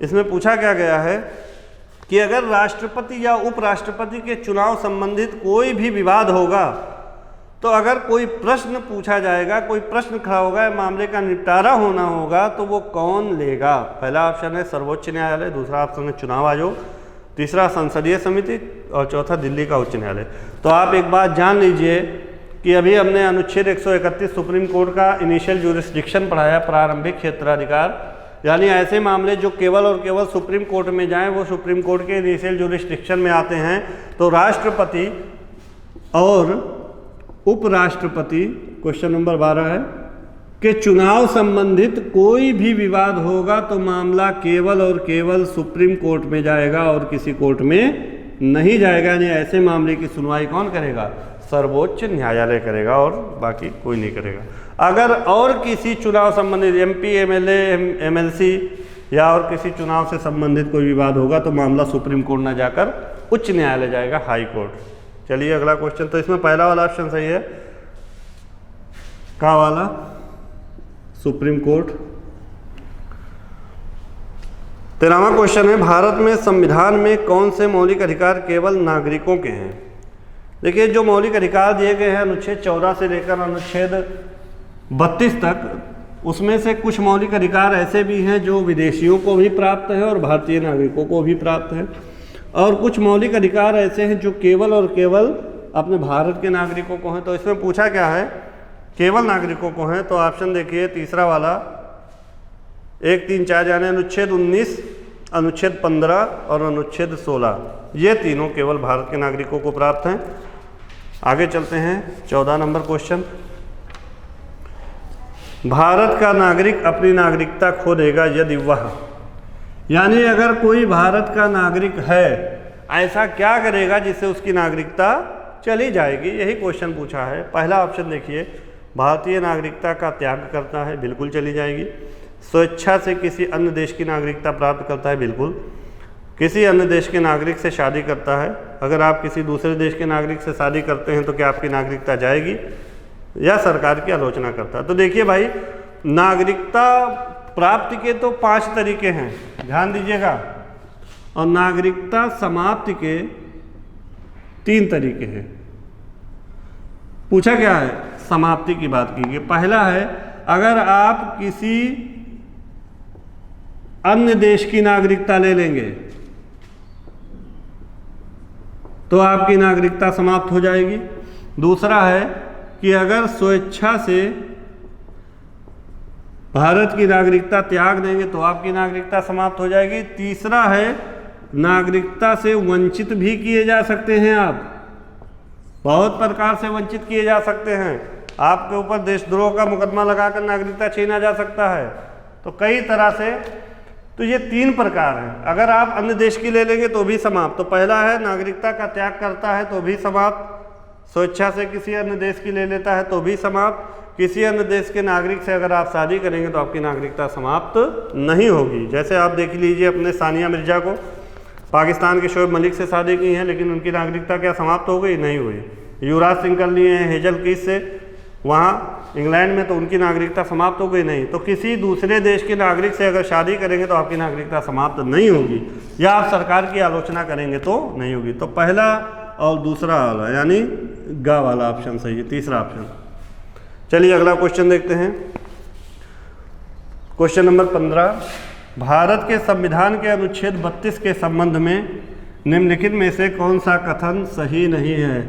इसमें पूछा क्या गया है कि अगर राष्ट्रपति या उपराष्ट्रपति के चुनाव संबंधित कोई भी विवाद होगा, तो अगर कोई प्रश्न पूछा जाएगा, कोई प्रश्न खड़ा होगा, मामले का निपटारा होना होगा, तो वो कौन लेगा। पहला ऑप्शन है सर्वोच्च न्यायालय, दूसरा ऑप्शन है चुनाव आयोग, तीसरा संसदीय समिति और चौथा दिल्ली का उच्च न्यायालय। तो आप एक बात जान लीजिए कि अभी हमने अनुच्छेद 131 सुप्रीम कोर्ट का इनिशियल ज्यूरिसडिक्शन पढ़ाया, प्रारंभिक क्षेत्राधिकार, यानी ऐसे मामले जो केवल और केवल सुप्रीम कोर्ट में जाएं वो सुप्रीम कोर्ट के इनिशियल ज्यूरिसडिक्शन में आते हैं। तो राष्ट्रपति और उपराष्ट्रपति, क्वेश्चन नंबर 12 है, के चुनाव संबंधित कोई भी विवाद होगा तो मामला केवल और केवल सुप्रीम कोर्ट में जाएगा और किसी कोर्ट में नहीं जाएगा। यानी ऐसे मामले की सुनवाई कौन करेगा, सर्वोच्च न्यायालय करेगा और बाकी कोई नहीं करेगा। अगर और किसी चुनाव संबंधित MP, MLA, MLC या और किसी चुनाव से संबंधित कोई विवाद होगा तो मामला सुप्रीम कोर्ट ना जाकर उच्च न्यायालय जाएगा, हाई कोर्ट। चलिए अगला क्वेश्चन। तो इसमें पहला वाला ऑप्शन सही है, कहाँ वाला, सुप्रीम कोर्ट। 13वां क्वेश्चन है, भारत में संविधान में कौन से मौलिक अधिकार केवल नागरिकों के हैं। देखिए जो मौलिक अधिकार दिए गए हैं अनुच्छेद 14 से लेकर अनुच्छेद 32 तक, उसमें से कुछ मौलिक अधिकार ऐसे भी हैं जो विदेशियों को भी प्राप्त है और भारतीय नागरिकों को भी प्राप्त है, और कुछ मौलिक अधिकार ऐसे हैं जो केवल और केवल अपने भारत के नागरिकों को हैं। तो इसमें पूछा क्या है, केवल नागरिकों को हैं। तो ऑप्शन देखिए तीसरा वाला, 1, 3, 4 यानी अनुच्छेद 19, अनुच्छेद 15 और अनुच्छेद 16, ये तीनों केवल भारत के नागरिकों को प्राप्त हैं। आगे चलते हैं 14 नंबर क्वेश्चन। भारत का नागरिक अपनी नागरिकता खो देगा यदि वह, यानी अगर कोई भारत का नागरिक है, ऐसा क्या करेगा जिससे उसकी नागरिकता चली जाएगी, यही क्वेश्चन पूछा है। पहला ऑप्शन देखिए, भारतीय नागरिकता का त्याग करता है, बिल्कुल चली जाएगी। स्वेच्छा से किसी अन्य देश की नागरिकता प्राप्त करता है, बिल्कुल। किसी अन्य देश के नागरिक से शादी करता है, अगर आप किसी दूसरे देश के नागरिक से शादी करते हैं तो क्या आपकी नागरिकता जाएगी, या सरकार की आलोचना करता है। तो देखिए भाई, नागरिकता प्राप्ति के तो 5 तरीके हैं, ध्यान दीजिएगा, और नागरिकता समाप्ति के 3 तरीके हैं। पूछा क्या है, समाप्ति की बात कीजिए। पहला है, अगर आप किसी अन्य देश की नागरिकता ले लेंगे तो आपकी नागरिकता समाप्त हो जाएगी। दूसरा है कि अगर स्वेच्छा से भारत की नागरिकता त्याग देंगे तो आपकी नागरिकता समाप्त हो जाएगी। तीसरा है, नागरिकता से वंचित भी किए जा सकते हैं, आप बहुत प्रकार से वंचित किए जा सकते हैं। आपके ऊपर देशद्रोह का मुकदमा लगाकर नागरिकता छीना जा सकता है। तो कई तरह से, तो ये 3 प्रकार हैं। अगर आप अन्य देश की ले लेंगे तो भी समाप्त। तो पहला है, नागरिकता का त्याग करता है तो भी समाप्त। स्वेच्छा से किसी अन्य देश की ले लेता है तो भी समाप्त। किसी अन्य देश के नागरिक से अगर आप शादी करेंगे तो आपकी नागरिकता समाप्त नहीं होगी। जैसे आप देख लीजिए अपने सानिया मिर्जा को, पाकिस्तान के शोएब मलिक से शादी की है, लेकिन उनकी नागरिकता क्या समाप्त हो गई, नहीं हुई। युवराज सिंह कर लिए हैं हेजल कीस से वहाँ इंग्लैंड में, तो उनकी नागरिकता समाप्त हो गई, नहीं। तो किसी दूसरे देश के नागरिक से अगर शादी करेंगे तो आपकी नागरिकता समाप्त नहीं होगी, या आप सरकार की आलोचना करेंगे तो नहीं होगी। तो पहला और दूसरा वाला यानी गा वाला ऑप्शन सही है, तीसरा ऑप्शन। चलिए अगला क्वेश्चन देखते हैं, क्वेश्चन नंबर 15। भारत के संविधान के अनुच्छेद 32 के संबंध में निम्नलिखित में से कौन सा कथन सही नहीं है।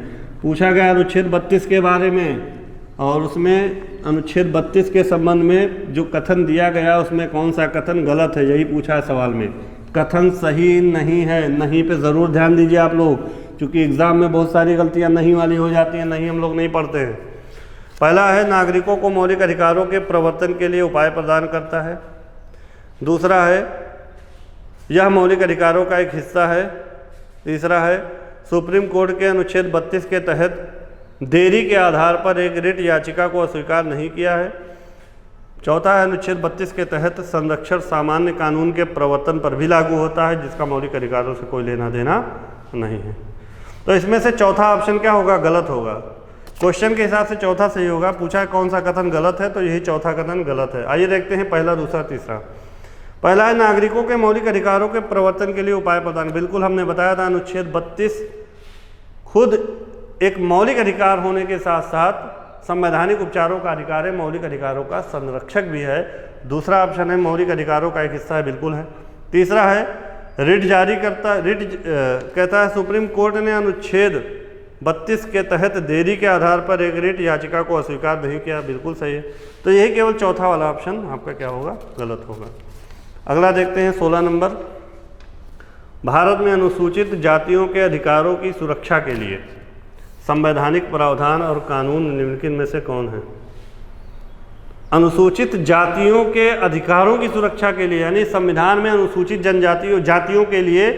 पूछा गया अनुच्छेद 32 के बारे में, और उसमें अनुच्छेद 32 के संबंध में जो कथन दिया गया उसमें कौन सा कथन गलत है, यही पूछा है सवाल में। कथन सही नहीं है, नहीं पे ज़रूर ध्यान दीजिए आप लोग, क्योंकि एग्ज़ाम में बहुत सारी गलतियां नहीं वाली हो जाती हैं, नहीं हम लोग नहीं पढ़ते हैं। पहला है नागरिकों को मौलिक अधिकारों के प्रवर्तन के लिए उपाय प्रदान करता है। दूसरा है यह मौलिक अधिकारों का एक हिस्सा है। तीसरा है सुप्रीम कोर्ट के अनुच्छेद 32 के तहत देरी के आधार पर एक रिट याचिका को अस्वीकार नहीं किया है। चौथा है अनुच्छेद 32 के तहत संरक्षण सामान्य कानून के प्रवर्तन पर भी लागू होता है, जिसका मौलिक अधिकारों से कोई लेना देना नहीं है। तो इसमें से चौथा ऑप्शन क्या होगा? गलत होगा। क्वेश्चन के हिसाब से चौथा सही होगा। पूछा है कौन सा कथन गलत है, तो यही चौथा कथन गलत है। आइए देखते हैं पहला, दूसरा, तीसरा। पहला है नागरिकों के मौलिक अधिकारों के प्रवर्तन के लिए उपाय प्रदान। बिल्कुल हमने बताया था अनुच्छेद 32 खुद एक मौलिक अधिकार होने के साथ साथ संवैधानिक उपचारों का अधिकार है, मौलिक अधिकारों का संरक्षक भी है। दूसरा ऑप्शन है मौलिक अधिकारों का एक हिस्सा है, बिल्कुल है। तीसरा है रिट जारी करता, रिट कहता है सुप्रीम कोर्ट ने अनुच्छेद 32 के तहत देरी के आधार पर एक रिट याचिका को अस्वीकार नहीं किया, बिल्कुल सही है। तो यही केवल चौथा वाला ऑप्शन आपका क्या होगा? गलत होगा। अगला देखते हैं 16 नंबर। भारत में अनुसूचित जातियों के अधिकारों की सुरक्षा के लिए संवैधानिक प्रावधान और कानून निम्नलिखित में से कौन है? अनुसूचित जातियों के अधिकारों की सुरक्षा के लिए, यानी संविधान में अनुसूचित जनजातियों जातियों के लिए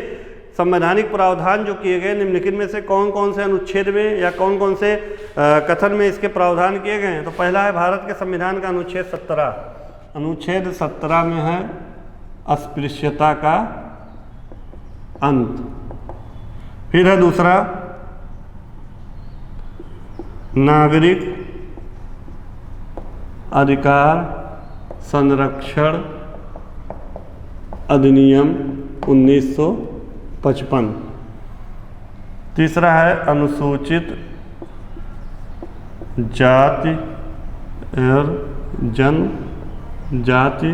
संवैधानिक प्रावधान जो किए गए, निम्नलिखित में से कौन कौन से अनुच्छेद में या कौन कौन से कथन में इसके प्रावधान किए गए हैं? तो पहला है भारत के संविधान का अनुच्छेद 17। अनुच्छेद 17 में है अस्पृश्यता का अंत। फिर है दूसरा नागरिक अधिकार संरक्षण अधिनियम 1955। तीसरा है अनुसूचित जाति और जनजाति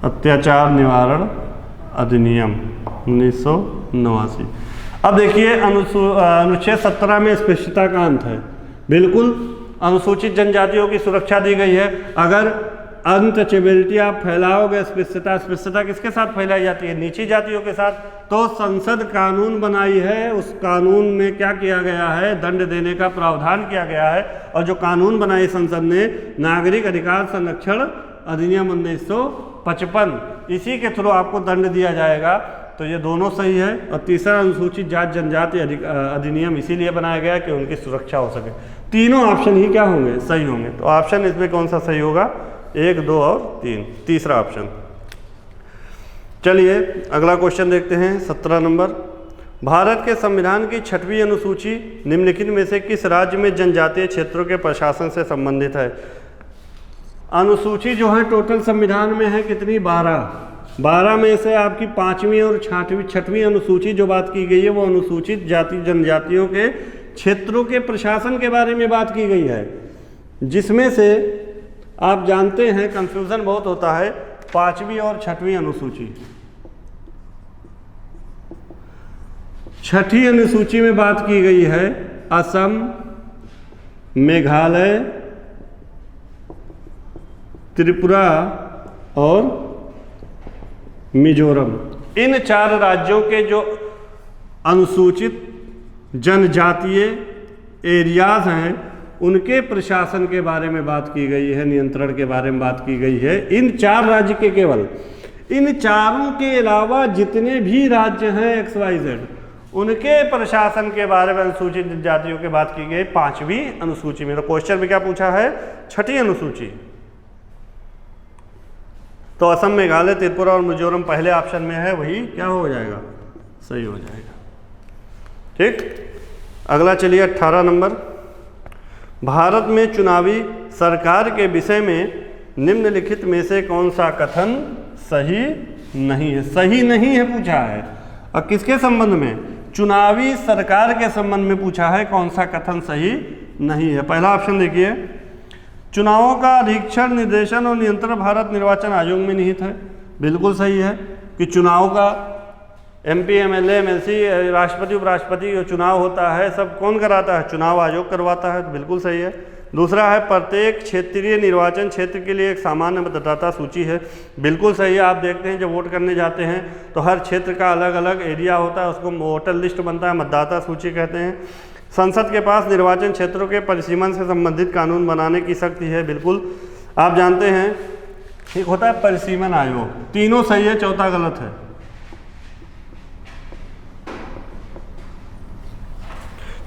अत्याचार निवारण अधिनियम 1989। अब देखिए अनुच्छेद 17 में स्पष्टता का अंत है। बिल्कुल अनुसूचित जनजातियों की सुरक्षा दी गई है। अगर अनटचेबिलिटी आप फैलाओगे, स्पृश्यता किसके साथ फैलाई जाती है? नीची जातियों के साथ। तो संसद कानून बनाई है, उस कानून में क्या किया गया है? दंड देने का प्रावधान किया गया है। और जो कानून बनाई संसद ने, नागरिक अधिकार संरक्षण अधिनियम 1955, इसी के थ्रू आपको दंड दिया जाएगा। तो ये दोनों सही है। और तीसरा अनुसूचित जाति जनजाति अधिनियम इसीलिए बनाया गया कि उनकी सुरक्षा हो सके। तीनों ऑप्शन ही क्या होंगे? सही होंगे। तो ऑप्शन इसमें कौन सा सही होगा? 1, 2 और 3, तीसरा ऑप्शन। चलिए अगला क्वेश्चन देखते हैं 17 नंबर। भारत के संविधान की 6वीं अनुसूची निम्नलिखित में से किस राज्य में जनजातीय क्षेत्रों के प्रशासन से संबंधित है? अनुसूची जो है टोटल संविधान में है कितनी? 12 में से आपकी 5वीं और 6वीं अनुसूची जो बात की गई है वो अनुसूचित जाति जनजातियों के क्षेत्रों के प्रशासन के बारे में बात की गई है, जिसमें से आप जानते हैं कंफ्यूजन बहुत होता है 5वीं और 6वीं अनुसूची। 6ठी अनुसूची में बात की गई है असम, मेघालय, त्रिपुरा और मिजोरम। इन 4 राज्यों के जो अनुसूचित जनजातीय एरियाज हैं उनके प्रशासन के बारे में बात की गई है, नियंत्रण के बारे में बात की गई है। इन 4 राज्य के केवल, इन चारों के अलावा जितने भी राज्य हैं XYZ, उनके प्रशासन के बारे में अनुसूचित जनजातियों की बात की गई 5वीं अनुसूची में। तो क्वेश्चन में क्या पूछा है? 6ठी अनुसूची। तो असम, मेघालय, त्रिपुरा और मिजोरम पहले ऑप्शन में है, वही क्या हो जाएगा? सही हो जाएगा। ठीक, अगला चलिए 18 नंबर। भारत में चुनावी सरकार के विषय में निम्नलिखित में से कौन सा कथन सही नहीं है? सही नहीं है पूछा है। और किसके संबंध में? चुनावी सरकार के संबंध में पूछा है कौन सा कथन सही नहीं है। पहला ऑप्शन देखिए, चुनावों का अधीक्षण, निर्देशन और नियंत्रण भारत निर्वाचन आयोग में निहित है। बिल्कुल सही है कि चुनाव का MP, MLA, MLC, राष्ट्रपति, उपराष्ट्रपति जो चुनाव होता है सब कौन कराता है? चुनाव आयोग करवाता है। तो बिल्कुल सही है। दूसरा है प्रत्येक क्षेत्रीय निर्वाचन क्षेत्र के लिए एक सामान्य मतदाता सूची है। बिल्कुल सही है। आप देखते हैं जब वोट करने जाते हैं तो हर क्षेत्र का अलग अलग एरिया होता है, उसको वोटर लिस्ट बनता है, मतदाता सूची कहते हैं। संसद के पास निर्वाचन क्षेत्रों के परिसीमन से संबंधित कानून बनाने की शक्ति है, बिल्कुल आप जानते हैं। एक होता है परिसीमन आयोग, तीनों सही है, चौथा गलत है।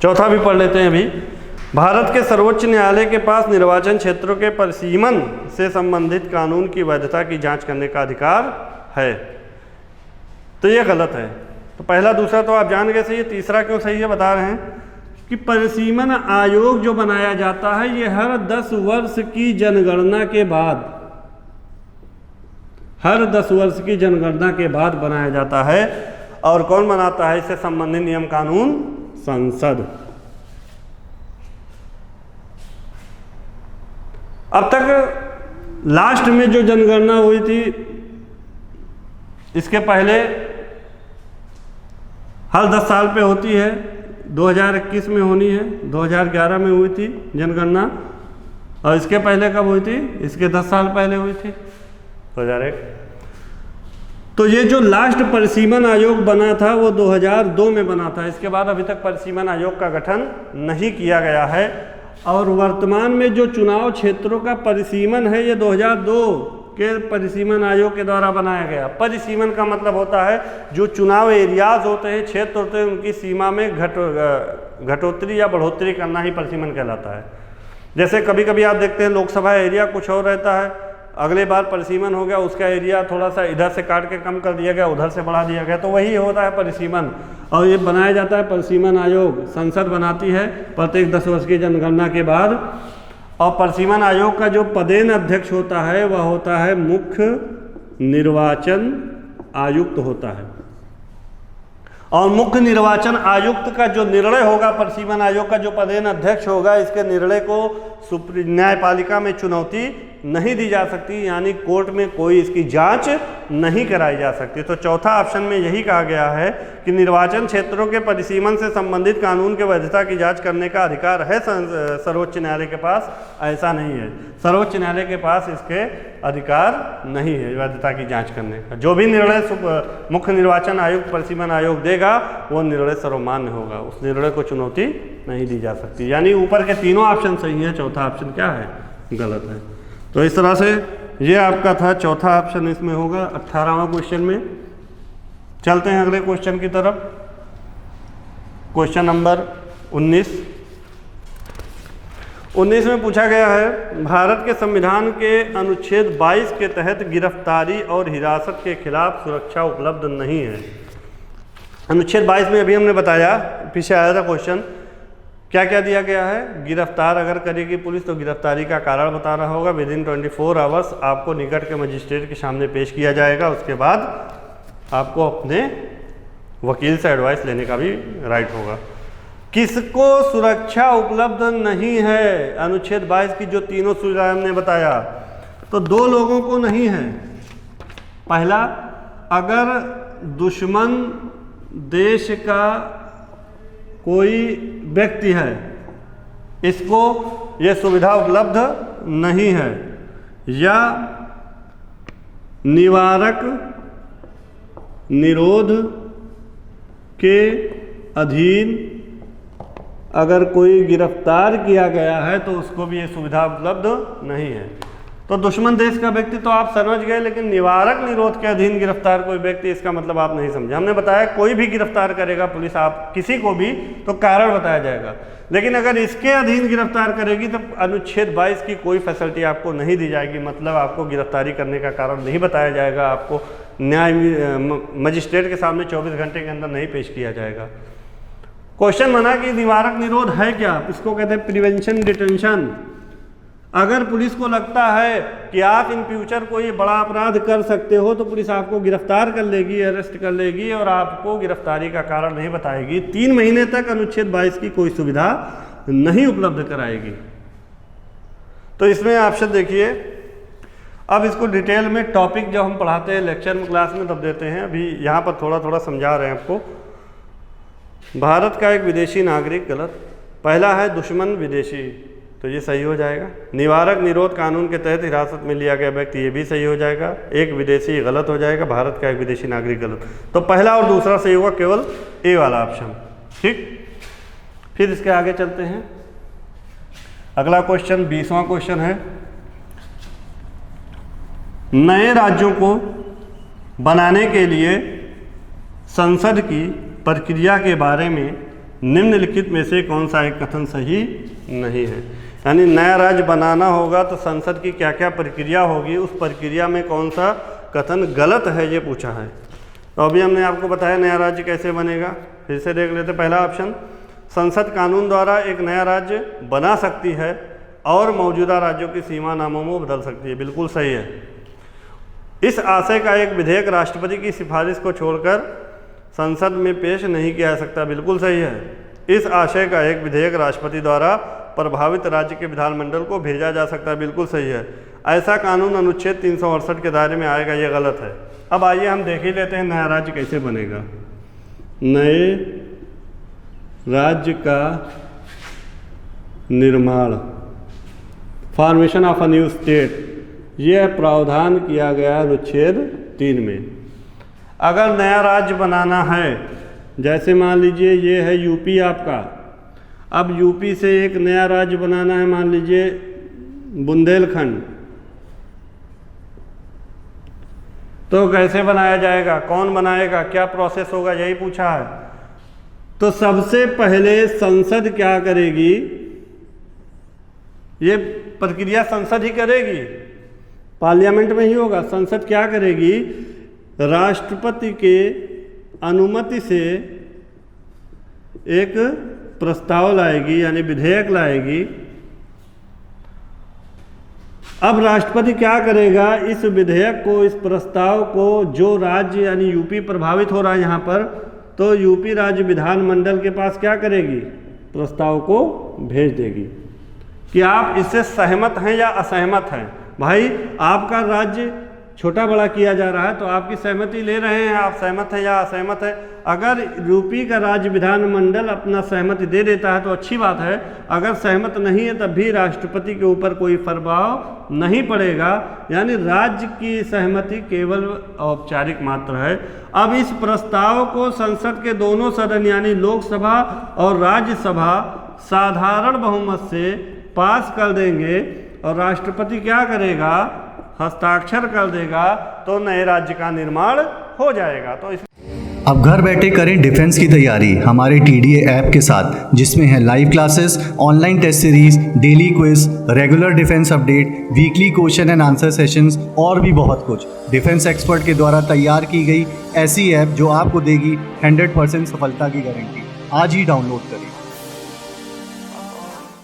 चौथा भी पढ़ लेते हैं अभी। भारत के सर्वोच्च न्यायालय के पास निर्वाचन क्षेत्रों के परिसीमन से संबंधित कानून की वैधता की जांच करने का अधिकार है, तो ये गलत है। तो पहला दूसरा तो आप जान गए सही है, तीसरा क्यों सही है बता रहे हैं कि परिसीमन आयोग जो बनाया जाता है ये हर 10 वर्ष की जनगणना के बाद, हर 10 वर्ष की जनगणना के बाद बनाया जाता है। और कौन बनाता है इससे संबंधित नियम कानून? संसद। अब तक लास्ट में जो जनगणना हुई थी, इसके पहले हर 10 साल पे होती है, 2021 में होनी है, 2011 में हुई थी जनगणना, और इसके पहले कब हुई थी? इसके 10 साल पहले हुई थी, 2001। तो ये जो लास्ट परिसीमन आयोग बना था वो 2002 में बना था। इसके बाद अभी तक परिसीमन आयोग का गठन नहीं किया गया है। और वर्तमान में जो चुनाव क्षेत्रों का परिसीमन है ये 2002 के परिसीमन आयोग के द्वारा बनाया गया। परिसीमन का मतलब होता है जो चुनाव एरियाज होते हैं, क्षेत्र होते हैं, उनकी सीमा में घटोतरी या बढ़ोतरी करना ही परिसीमन कहलाता है। जैसे कभी कभी आप देखते हैं लोकसभा एरिया कुछ और रहता है, अगले बार परिसीमन हो गया, उसका एरिया थोड़ा सा इधर से काट के कम कर दिया गया, उधर से बढ़ा दिया गया, तो वही होता है परिसीमन। और ये बनाया जाता है परिसीमन आयोग, संसद बनाती है प्रत्येक 10 वर्ष की जनगणना के बाद। और परिसीमन आयोग का जो पदेन अध्यक्ष होता है वह होता है मुख्य निर्वाचन आयुक्त होता है। और मुख्य निर्वाचन आयुक्त का जो निर्णय होगा, परिसीमन आयोग का जो पदेन अध्यक्ष होगा, इसके निर्णय को न्यायपालिका में चुनौती नहीं दी जा सकती, यानी कोर्ट में कोई इसकी जांच नहीं कराई जा सकती। तो चौथा ऑप्शन में यही कहा गया है कि निर्वाचन क्षेत्रों के परिसीमन से संबंधित कानून के वैधता की जांच करने का अधिकार है सर्वोच्च न्यायालय के पास। ऐसा नहीं है, सर्वोच्च न्यायालय के पास इसके अधिकार नहीं है वैधता की जांच करने का। जो भी निर्णय मुख्य निर्वाचन आयुक्त परिसीमन आयोग देगा वो निर्णय सर्वमान्य होगा, उस निर्णय को चुनौती नहीं दी जा सकती। यानी ऊपर के तीनों ऑप्शन सही है, चौथा ऑप्शन क्या है? गलत है। तो इस तरह से ये आपका था चौथा ऑप्शन, इसमें होगा 18वां क्वेश्चन में। चलते हैं अगले क्वेश्चन की तरफ। क्वेश्चन नंबर 19 में पूछा गया है, भारत के संविधान के अनुच्छेद 22 के तहत गिरफ्तारी और हिरासत के खिलाफ सुरक्षा उपलब्ध नहीं है। अनुच्छेद 22 में अभी हमने बताया, पीछे आया था क्वेश्चन, क्या क्या दिया गया है? गिरफ्तार अगर करेगी पुलिस तो गिरफ्तारी का कारण बता रहा होगा, विदिन 24 आवर्स आपको निकट के मजिस्ट्रेट के सामने पेश किया जाएगा। उसके बाद आपको अपने वकील से एडवाइस लेने का भी राइट होगा। किसको सुरक्षा उपलब्ध नहीं है? अनुच्छेद 22 की जो तीनों सुविधाएं हमने बताया, तो 2 लोगों को नहीं है। पहला, अगर दुश्मन देश का कोई व्यक्ति है, इसको ये सुविधा उपलब्ध नहीं है। या निवारक निरोध के अधीन अगर कोई गिरफ्तार किया गया है तो उसको भी ये सुविधा उपलब्ध नहीं है। तो दुश्मन देश का व्यक्ति तो आप समझ गए, लेकिन निवारक निरोध के अधीन गिरफ्तार कोई व्यक्ति, इसका मतलब आप नहीं समझे। हमने बताया कोई भी गिरफ्तार करेगा पुलिस, आप किसी को भी, तो कारण बताया जाएगा। लेकिन अगर इसके अधीन गिरफ्तार करेगी तो अनुच्छेद 22 की कोई फैसिलिटी आपको नहीं दी जाएगी, मतलब आपको गिरफ्तारी करने का कारण नहीं बताया जाएगा, आपको न्याय मजिस्ट्रेट के सामने 24 घंटे के अंदर नहीं पेश किया जाएगा। क्वेश्चन बना कि निवारक निरोध है क्या? इसको कहते हैं प्रिवेंशन डिटेंशन। अगर पुलिस को लगता है कि आप इन फ्यूचर कोई बड़ा अपराध कर सकते हो तो पुलिस आपको गिरफ्तार कर लेगी, अरेस्ट कर लेगी और आपको गिरफ्तारी का कारण नहीं बताएगी। 3 महीने तक अनुच्छेद 22 की कोई सुविधा नहीं उपलब्ध कराएगी। तो इसमें ऑप्शन देखिए। अब इसको डिटेल में टॉपिक जब हम पढ़ाते हैं लेक्चर में क्लास में तब देते हैं, अभी यहाँ पर थोड़ा थोड़ा समझा रहे हैं आपको। भारत का एक विदेशी नागरिक, गलत। पहला है दुश्मन विदेशी, तो ये सही हो जाएगा। निवारक निरोध कानून के तहत हिरासत में लिया गया व्यक्ति, ये भी सही हो जाएगा। एक विदेशी गलत हो जाएगा, भारत का एक विदेशी नागरिक गलत। तो पहला और दूसरा सही होगा, केवल ए वाला ऑप्शन। ठीक, फिर इसके आगे चलते हैं। अगला क्वेश्चन 20वां क्वेश्चन है, नए राज्यों को बनाने के लिए संसद की प्रक्रिया के बारे में निम्नलिखित में से कौन सा एक कथन सही नहीं है। यानी नया राज्य बनाना होगा तो संसद की क्या क्या प्रक्रिया होगी, उस प्रक्रिया में कौन सा कथन गलत है, ये पूछा है। तो अभी हमने आपको बताया नया राज्य कैसे बनेगा, फिर से देख लेते। पहला ऑप्शन, संसद कानून द्वारा एक नया राज्य बना सकती है और मौजूदा राज्यों की सीमा नामों में बदल सकती है, बिल्कुल सही है। इस आशय का एक विधेयक राष्ट्रपति की सिफारिश को छोड़कर संसद में पेश नहीं किया जा सकता, बिल्कुल सही है। इस आशय का एक विधेयक राष्ट्रपति द्वारा प्रभावित राज्य के विधानमंडल को भेजा जा सकता है, बिल्कुल सही है। ऐसा कानून अनुच्छेद 368 के दायरे में आएगा, ये गलत है। अब आइए हम देख ही लेते हैं नया राज्य कैसे बनेगा। नए राज्य का निर्माण, formation of a new state, यह प्रावधान किया गया अनुच्छेद 3 में। अगर नया राज्य बनाना है, जैसे मान लीजिए ये है यूपी आपका, अब यूपी से एक नया राज्य बनाना है, मान लीजिए बुंदेलखंड, तो कैसे बनाया जाएगा, कौन बनाएगा, क्या प्रोसेस होगा, यही पूछा है। तो सबसे पहले संसद क्या करेगी, ये प्रक्रिया संसद ही करेगी, पार्लियामेंट में ही होगा। संसद क्या करेगी, राष्ट्रपति के अनुमति से एक प्रस्ताव लाएगी, यानी विधेयक लाएगी। अब राष्ट्रपति क्या करेगा, इस विधेयक को, इस प्रस्ताव को, जो राज्य यानी यूपी प्रभावित हो रहा है यहाँ पर, तो यूपी राज्य विधानमंडल के पास क्या करेगी, प्रस्ताव को भेज देगी कि आप इससे सहमत हैं या असहमत हैं। भाई आपका राज्य छोटा बड़ा किया जा रहा है तो आपकी सहमति ले रहे हैं, आप सहमत हैं या असहमत हैं। अगर यूपी का राज्य विधानमंडल अपना सहमति दे देता है तो अच्छी बात है, अगर सहमत नहीं है तब भी राष्ट्रपति के ऊपर कोई प्रभाव नहीं पड़ेगा, यानी राज्य की सहमति केवल औपचारिक मात्र है। अब इस प्रस्ताव को संसद के दोनों सदन यानी लोकसभा और राज्यसभा साधारण बहुमत से पास कर देंगे और राष्ट्रपति क्या करेगा, हस्ताक्षर कर देगा, तो नए राज्य का निर्माण हो जाएगा। तो इस अब घर बैठे करें डिफेंस की तैयारी हमारे TDA ऐप के साथ, जिसमें है live classes, online test series, daily quiz, regular defence update, weekly question and answer sessions और भी बहुत कुछ। डिफेंस एक्सपर्ट के द्वारा तैयार की गई ऐसी ऐप जो आपको देगी 100% सफलता की गारंटी। आज ही डाउनलोड करें।